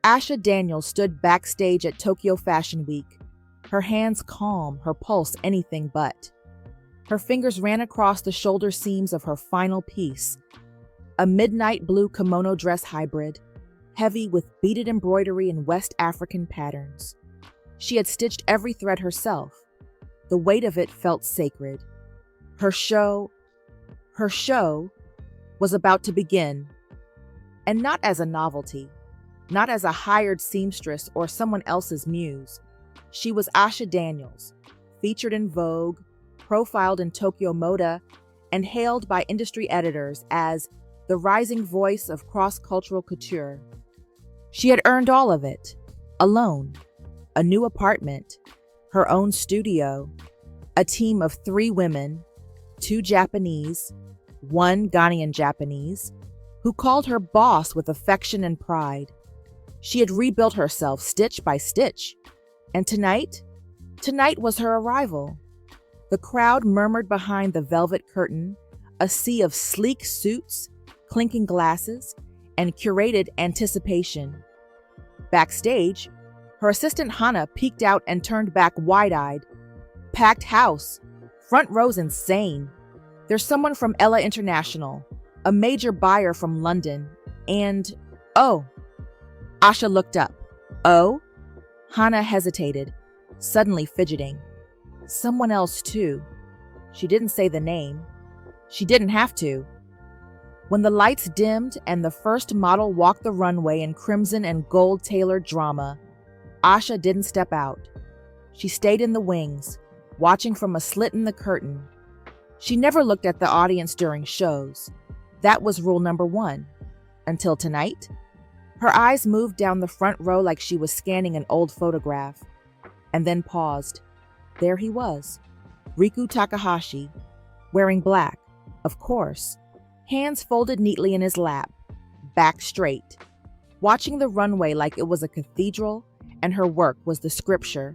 Asha Daniels stood backstage at Tokyo Fashion Week, her hands calm, her pulse anything but. Her fingers ran across the shoulder seams of her final piece, a midnight blue kimono dress hybrid, heavy with beaded embroidery and West African patterns. She had stitched every thread herself. The weight of it felt sacred. Her show was about to begin, and not as a novelty, not as a hired seamstress or someone else's muse. She was Asha Daniels, featured in Vogue, profiled in Tokyo Moda, and hailed by industry editors as the rising voice of cross-cultural couture. She had earned all of it, alone. A new apartment, her own studio, a team of 3 women, 2 Japanese, 1 Ghanaian Japanese, who called her boss with affection and pride. She had rebuilt herself stitch by stitch. And tonight was her arrival. The crowd murmured behind the velvet curtain, a sea of sleek suits, clinking glasses, and curated anticipation. Backstage, her assistant Hana peeked out and turned back wide-eyed. Packed house, front row's insane. There's someone from Ella International, a major buyer from London, and, oh. Asha looked up. Oh? Hana hesitated, suddenly fidgeting. Someone else too. She didn't say the name. She didn't have to. When the lights dimmed and the first model walked the runway in crimson and gold tailored drama, Asha didn't step out. She stayed in the wings, watching from a slit in the curtain. She never looked at the audience during shows. That was rule number 1. Until tonight. Her eyes moved down the front row like she was scanning an old photograph, and then paused. There he was, Riku Takahashi, wearing black, of course, hands folded neatly in his lap, back straight, watching the runway like it was a cathedral and her work was the scripture.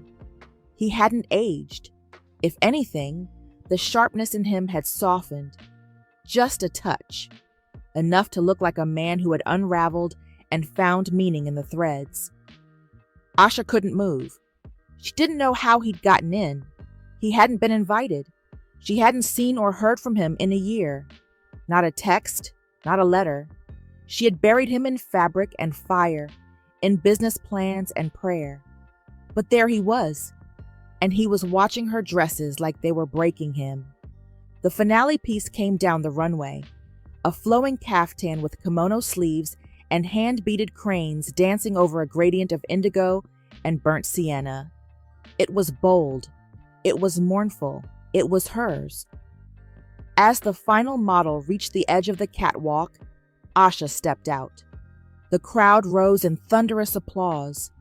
He hadn't aged. If anything, the sharpness in him had softened, just a touch, enough to look like a man who had unraveled and found meaning in the threads. Asha couldn't move. She didn't know how he'd gotten in. He hadn't been invited. She hadn't seen or heard from him in a year. Not a text, not a letter. She had buried him in fabric and fire, in business plans and prayer. But there he was, and he was watching her dresses like they were breaking him. The finale piece came down the runway, a flowing caftan with kimono sleeves and hand-beaded cranes dancing over a gradient of indigo and burnt sienna. It was bold. It was mournful. It was hers. As the final model reached the edge of the catwalk, Asha stepped out. The crowd rose in thunderous applause.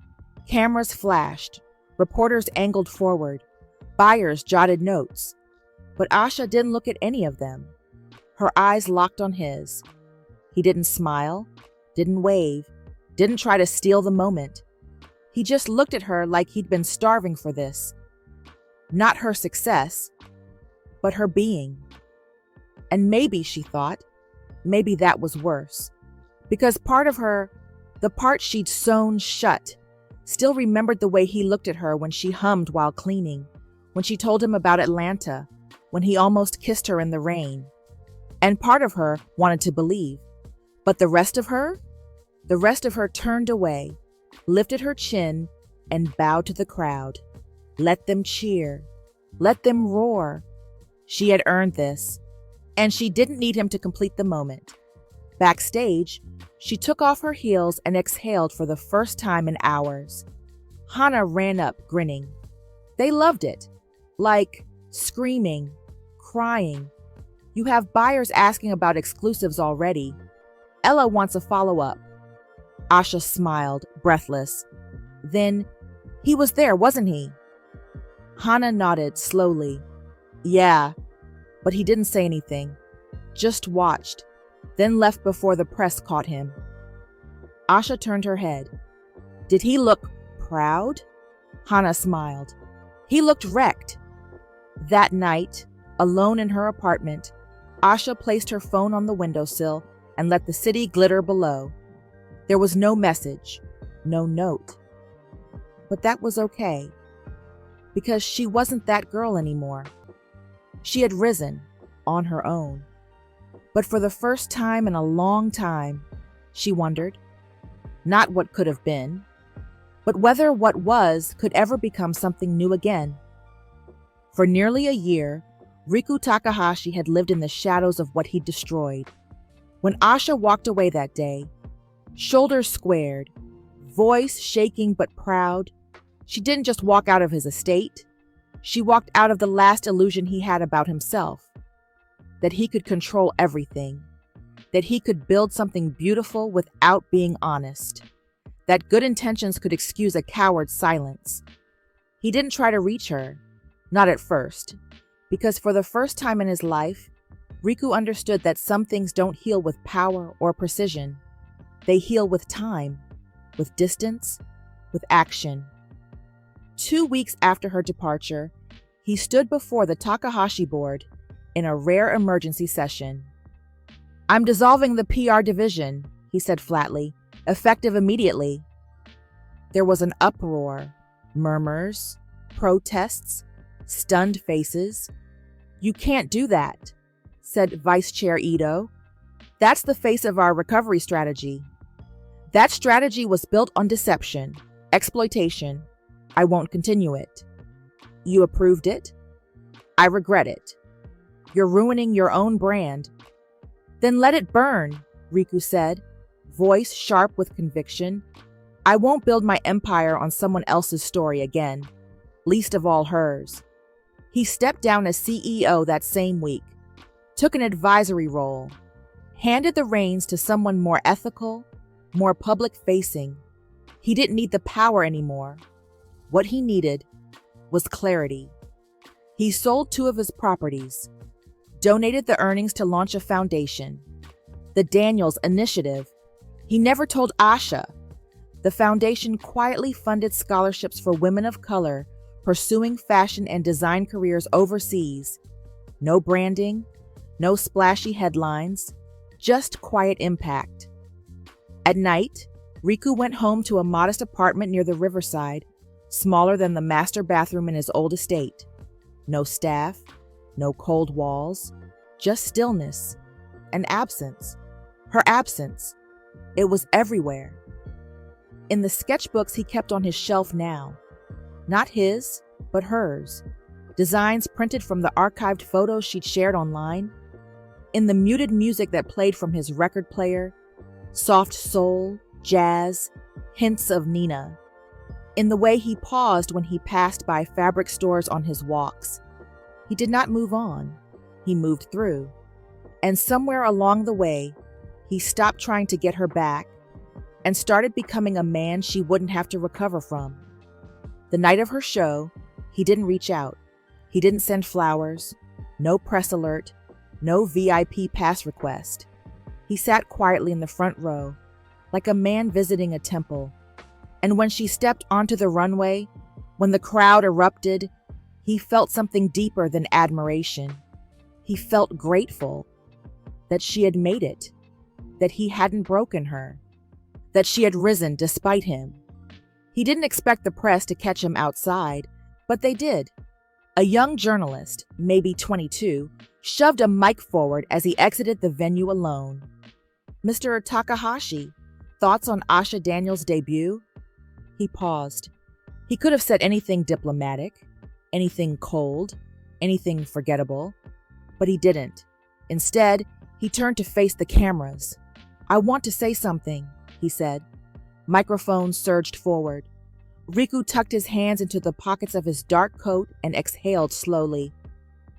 Cameras flashed. Reporters angled forward. Buyers jotted notes. But Asha didn't look at any of them. Her eyes locked on his. He didn't smile, didn't wave, didn't try to steal the moment. He just looked at her like he'd been starving for this. Not her success, but her being. And maybe, she thought, maybe that was worse. Because part of her, the part she'd sewn shut, still remembered the way he looked at her when she hummed while cleaning, when she told him about Atlanta, when he almost kissed her in the rain. And part of her wanted to believe. But the rest of her turned away, lifted her chin, and bowed to the crowd. Let them cheer. Let them roar. She had earned this, and she didn't need him to complete the moment. Backstage, she took off her heels and exhaled for the first time in hours. Hana ran up, grinning. They loved it. Like, screaming, crying. You have buyers asking about exclusives already. Ella wants a follow-up. Asha smiled, breathless. Then, he was there, wasn't he? Hana nodded slowly. Yeah, but he didn't say anything. Just watched, then left before the press caught him. Asha turned her head. Did he look proud? Hana smiled. He looked wrecked. That night, alone in her apartment, Asha placed her phone on the windowsill and let the city glitter below. There was no message, no note. But that was okay, because she wasn't that girl anymore. She had risen on her own. But for the first time in a long time, she wondered, not what could have been, but whether what was could ever become something new again. For nearly a year, Riku Takahashi had lived in the shadows of what he'd destroyed. When Asha walked away that day, shoulders squared, voice shaking but proud, she didn't just walk out of his estate. She walked out of the last illusion he had about himself, that he could control everything, that he could build something beautiful without being honest, that good intentions could excuse a coward's silence. He didn't try to reach her, not at first, because for the first time in his life, Riku understood that some things don't heal with power or precision. They heal with time, with distance, with action. 2 weeks after her departure, he stood before the Takahashi board in a rare emergency session. "I'm dissolving the PR division," he said flatly, "effective immediately." There was an uproar, murmurs, protests, stunned faces. "You can't do that," said Vice Chair Ito. "That's the face of our recovery strategy. That strategy was built on deception, exploitation. I won't continue it." "You approved it?" "I regret it." "You're ruining your own brand." "Then let it burn," Riku said, voice sharp with conviction. "I won't build my empire on someone else's story again, least of all hers." He stepped down as CEO that same week, took an advisory role, handed the reins to someone more ethical, more public-facing. He didn't need the power anymore. What he needed was clarity. He sold 2 of his properties, donated the earnings to launch a foundation, the Daniels Initiative. He never told Asha. The foundation quietly funded scholarships for women of color pursuing fashion and design careers overseas. No branding, no splashy headlines, just quiet impact. At night, Riku went home to a modest apartment near the riverside, smaller than the master bathroom in his old estate. No staff, no cold walls, just stillness, and absence. Her absence. It was everywhere. In the sketchbooks he kept on his shelf now, not his, but hers, designs printed from the archived photos she'd shared online. In the muted music that played from his record player, soft soul, jazz, hints of Nina. In the way he paused when he passed by fabric stores on his walks. He did not move on, he moved through. And somewhere along the way, he stopped trying to get her back and started becoming a man she wouldn't have to recover from. The night of her show, he didn't reach out. He didn't send flowers, no press alert, no VIP pass request. He sat quietly in the front row, like a man visiting a temple. And when she stepped onto the runway, when the crowd erupted, he felt something deeper than admiration. He felt grateful that she had made it, that he hadn't broken her, that she had risen despite him. He didn't expect the press to catch him outside, but they did. A young journalist, maybe 22, shoved a mic forward as he exited the venue alone. "Mr. Takahashi, thoughts on Asha Daniels' debut?" He paused. He could have said anything diplomatic, anything cold, anything forgettable, but he didn't. Instead, he turned to face the cameras. "I want to say something," he said. Microphones surged forward. Riku tucked his hands into the pockets of his dark coat and exhaled slowly.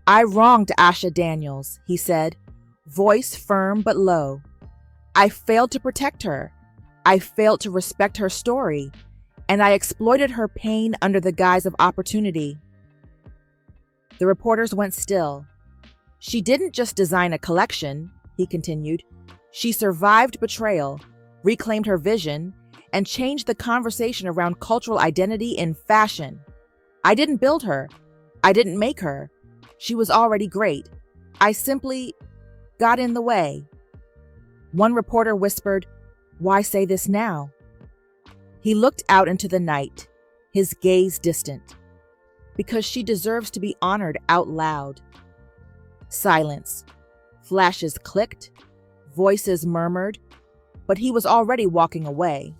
"I wronged Asha Daniels," he said, voice firm but low. "I failed to protect her. I failed to respect her story, and I exploited her pain under the guise of opportunity." The reporters went still. "She didn't just design a collection," he continued. "She survived betrayal, reclaimed her vision, and changed the conversation around cultural identity in fashion. I didn't build her. I didn't make her. She was already great. I simply got in the way." One reporter whispered, "Why say this now?" He looked out into the night, his gaze distant. "Because she deserves to be honored out loud." Silence. Flashes clicked, voices murmured, but he was already walking away.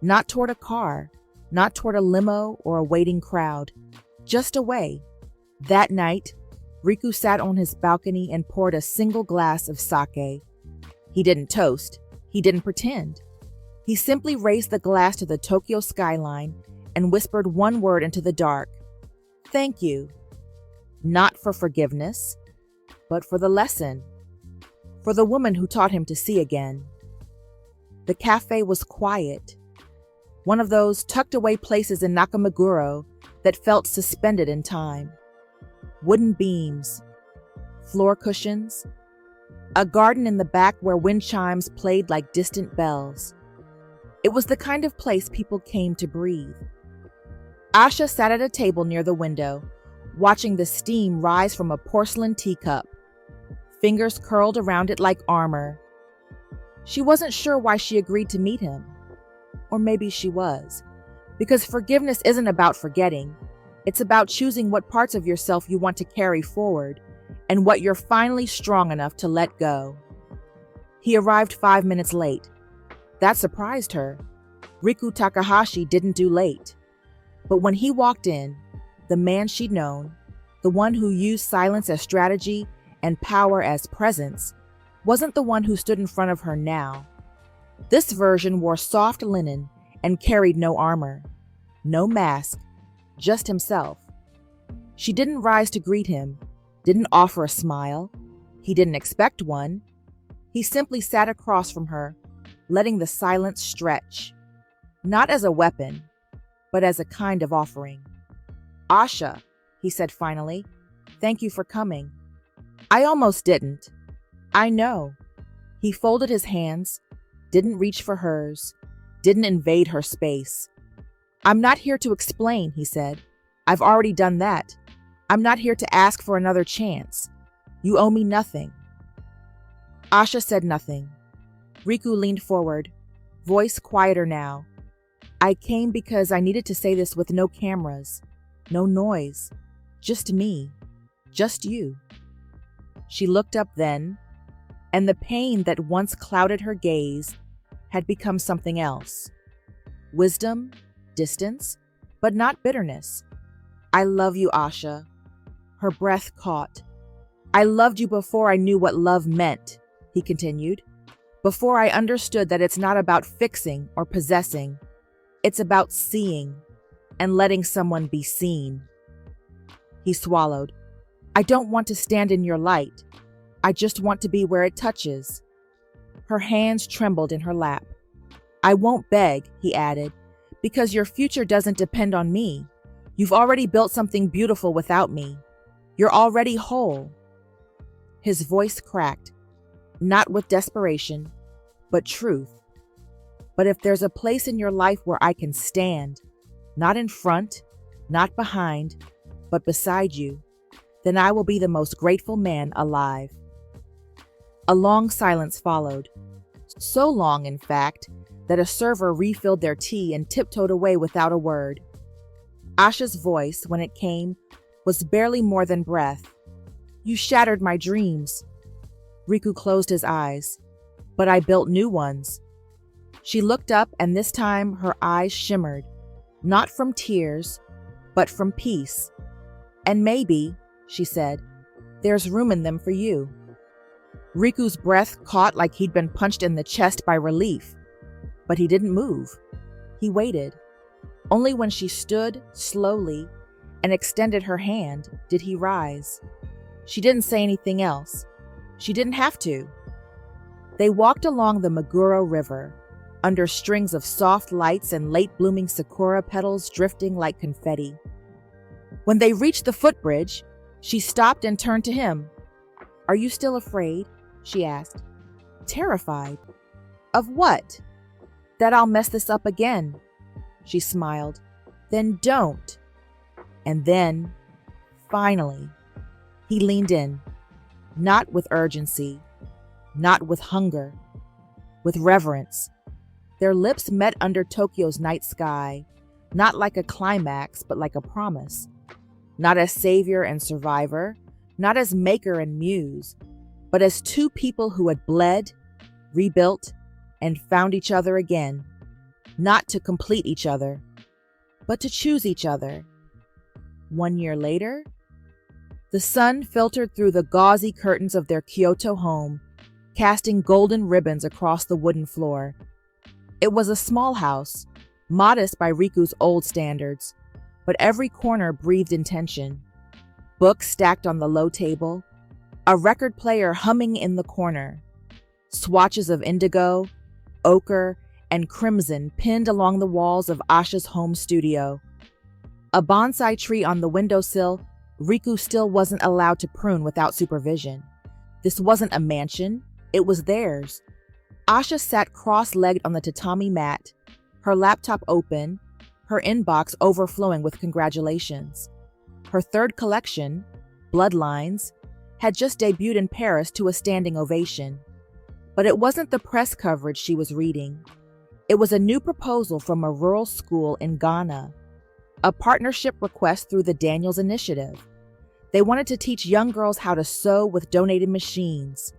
Not toward a car, not toward a limo or a waiting crowd, just away. That night, Riku sat on his balcony and poured a single glass of sake. He didn't toast, he didn't pretend. He simply raised the glass to the Tokyo skyline and whispered one word into the dark. "Thank you." Not for forgiveness, but for the lesson. for the woman who taught him to see again. The cafe was quiet, one of those tucked-away places in Nakameguro that felt suspended in time. Wooden beams, floor cushions, a garden in the back where wind chimes played like distant bells. It was the kind of place people came to breathe. Asha sat at a table near the window, watching the steam rise from a porcelain teacup, fingers curled around it like armor. She wasn't sure why she agreed to meet him. Or maybe she was. Because forgiveness isn't about forgetting. It's about choosing what parts of yourself you want to carry forward and what you're finally strong enough to let go. He arrived 5 minutes late. That surprised her. Riku Takahashi didn't do late. But when he walked in, the man she'd known, the one who used silence as strategy and power as presence, wasn't the one who stood in front of her now. This version wore soft linen and carried no armor, no mask, just himself. She didn't rise to greet him, didn't offer a smile. He didn't expect one. He simply sat across from her, letting the silence stretch, not as a weapon, but as a kind of offering. "Asha," he said finally, "thank you for coming. I almost didn't. I know." He folded his hands, didn't reach for hers, didn't invade her space. "I'm not here to explain," he said. "I've already done that. I'm not here to ask for another chance. You owe me nothing." Asha said nothing. Riku leaned forward, voice quieter now. "I came because I needed to say this with no cameras, no noise, just me, just you." She looked up then, and the pain that once clouded her gaze had become something else. Wisdom, distance, but not bitterness. "I love you, Asha." Her breath caught. "I loved you before I knew what love meant," he continued. "Before I understood that it's not about fixing or possessing. It's about seeing and letting someone be seen." He swallowed. "I don't want to stand in your light. I just want to be where it touches." Her hands trembled in her lap. "I won't beg," he added, "because your future doesn't depend on me. You've already built something beautiful without me. You're already whole." His voice cracked, not with desperation, but truth. "But if there's a place in your life where I can stand, not in front, not behind, but beside you, then I will be the most grateful man alive." A long silence followed. So long, in fact, that a server refilled their tea and tiptoed away without a word. Asha's voice, when it came, was barely more than breath. "You shattered my dreams." Riku closed his eyes. "But I built new ones." She looked up, and this time her eyes shimmered, not from tears, but from peace. "And maybe," she said, "there's room in them for you." Riku's breath caught like he'd been punched in the chest by relief, but he didn't move. He waited. Only when she stood, slowly, and extended her hand did he rise. She didn't say anything else. She didn't have to. They walked along the Meguro River, under strings of soft lights and late-blooming sakura petals drifting like confetti. When they reached the footbridge, she stopped and turned to him. "Are you still afraid?" she asked. "Terrified." "Of what?" "That I'll mess this up again." She smiled. "Then don't." And then, finally, he leaned in, not with urgency, not with hunger, with reverence. Their lips met under Tokyo's night sky, not like a climax, but like a promise. Not as savior and survivor, not as maker and muse, but as two people who had bled, rebuilt, and found each other again, not to complete each other, but to choose each other. 1 year later, the sun filtered through the gauzy curtains of their Kyoto home, casting golden ribbons across the wooden floor. It was a small house, modest by Riku's old standards, but every corner breathed intention. Books stacked on the low table, a record player humming in the corner, Swatches of indigo, ochre, and crimson pinned along the walls of Asha's home studio. A bonsai tree on the windowsill Riku still wasn't allowed to prune without supervision. This wasn't a mansion, it was theirs. Asha sat cross-legged on the tatami mat, her laptop open, her inbox overflowing with congratulations. Her third collection, Bloodlines, had just debuted in Paris to a standing ovation. But it wasn't the press coverage she was reading. It was a new proposal from a rural school in Ghana, a partnership request through the Daniels Initiative. They wanted to teach young girls how to sew with donated machines.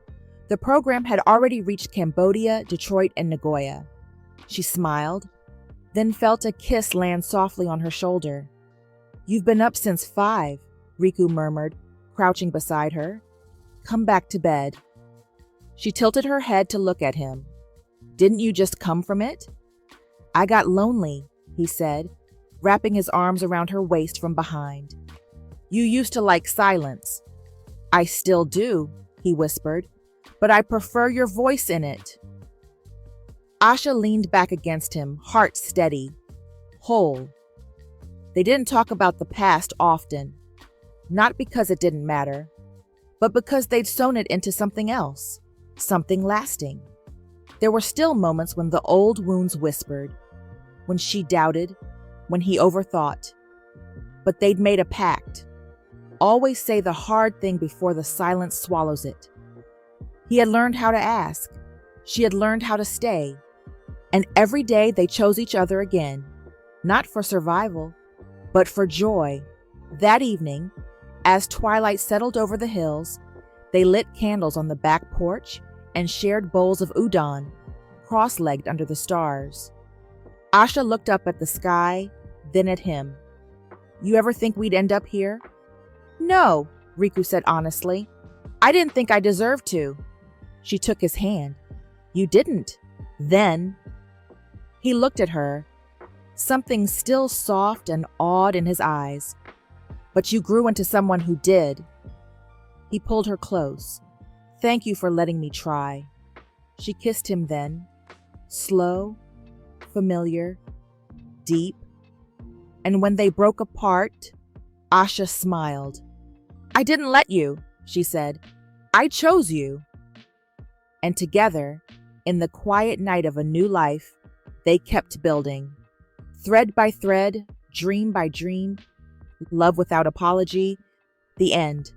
The program had already reached Cambodia, Detroit, and Nagoya. She smiled, then felt a kiss land softly on her shoulder. "You've been up since 5, Riku murmured, crouching beside her. "Come back to bed." She tilted her head to look at him. "Didn't you just come from it?" "I got lonely," he said, wrapping his arms around her waist from behind. "You used to like silence." "I still do," he whispered, "but I prefer your voice in it." Asha leaned back against him, heart steady, whole. They didn't talk about the past often, not because it didn't matter, but because they'd sewn it into something else, something lasting. There were still moments when the old wounds whispered, when she doubted, when he overthought. But they'd made a pact. Always say the hard thing before the silence swallows it. He had learned how to ask. She had learned how to stay. And every day they chose each other again, not for survival, but for joy. That evening, as twilight settled over the hills, they lit candles on the back porch and shared bowls of udon, cross-legged under the stars. Asha looked up at the sky, then at him. "You ever think we'd end up here?" "No," Riku said honestly. "I didn't think I deserved to." She took his hand. "You didn't. Then." He looked at her, something still soft and awed in his eyes. "But you grew into someone who did." He pulled her close. "Thank you for letting me try." She kissed him then, slow, familiar, deep. And when they broke apart, Asha smiled. "I didn't let you," she said. "I chose you." And together, in the quiet night of a new life, they kept building. Thread by thread, dream by dream, love without apology, the end.